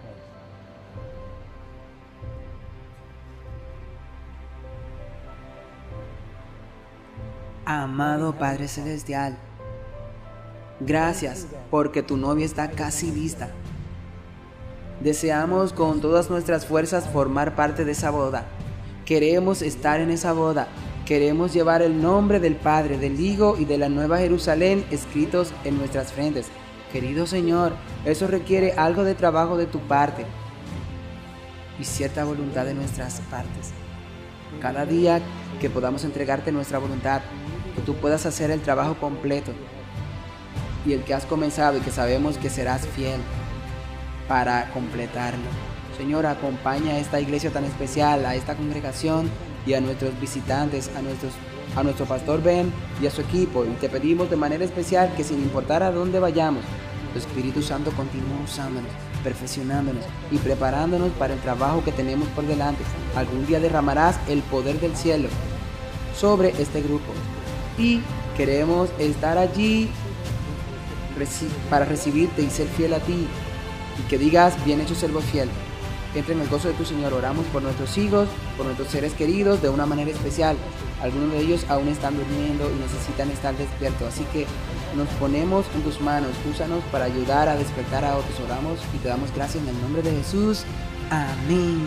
Amado Padre Celestial, gracias porque tu novia está casi lista. Deseamos con todas nuestras fuerzas formar parte de esa boda. Queremos estar en esa boda. Queremos llevar el nombre del Padre, del Hijo y de la Nueva Jerusalén escritos en nuestras frentes. Querido Señor, eso requiere algo de trabajo de tu parte y cierta voluntad de nuestras partes. Cada día que podamos entregarte nuestra voluntad, que tú puedas hacer el trabajo completo y el que has comenzado y que sabemos que serás fiel para completarlo. Señor, acompaña a esta iglesia tan especial, a esta congregación y a nuestros visitantes, a nuestro pastor Ben y a su equipo, y te pedimos de manera especial que sin importar a dónde vayamos, tu Espíritu Santo continúa usándonos, perfeccionándonos y preparándonos para el trabajo que tenemos por delante. Algún día derramarás el poder del cielo sobre este grupo y queremos estar allí para recibirte y ser fiel a ti, y que digas: bien hecho, siervo fiel. Entra en el gozo de tu Señor. Oramos por nuestros hijos, por nuestros seres queridos de una manera especial. Algunos de ellos aún están durmiendo y necesitan estar despiertos, así que nos ponemos en tus manos. Úsanos para ayudar a despertar a otros. Oramos y te damos gracias en el nombre de Jesús. Amén.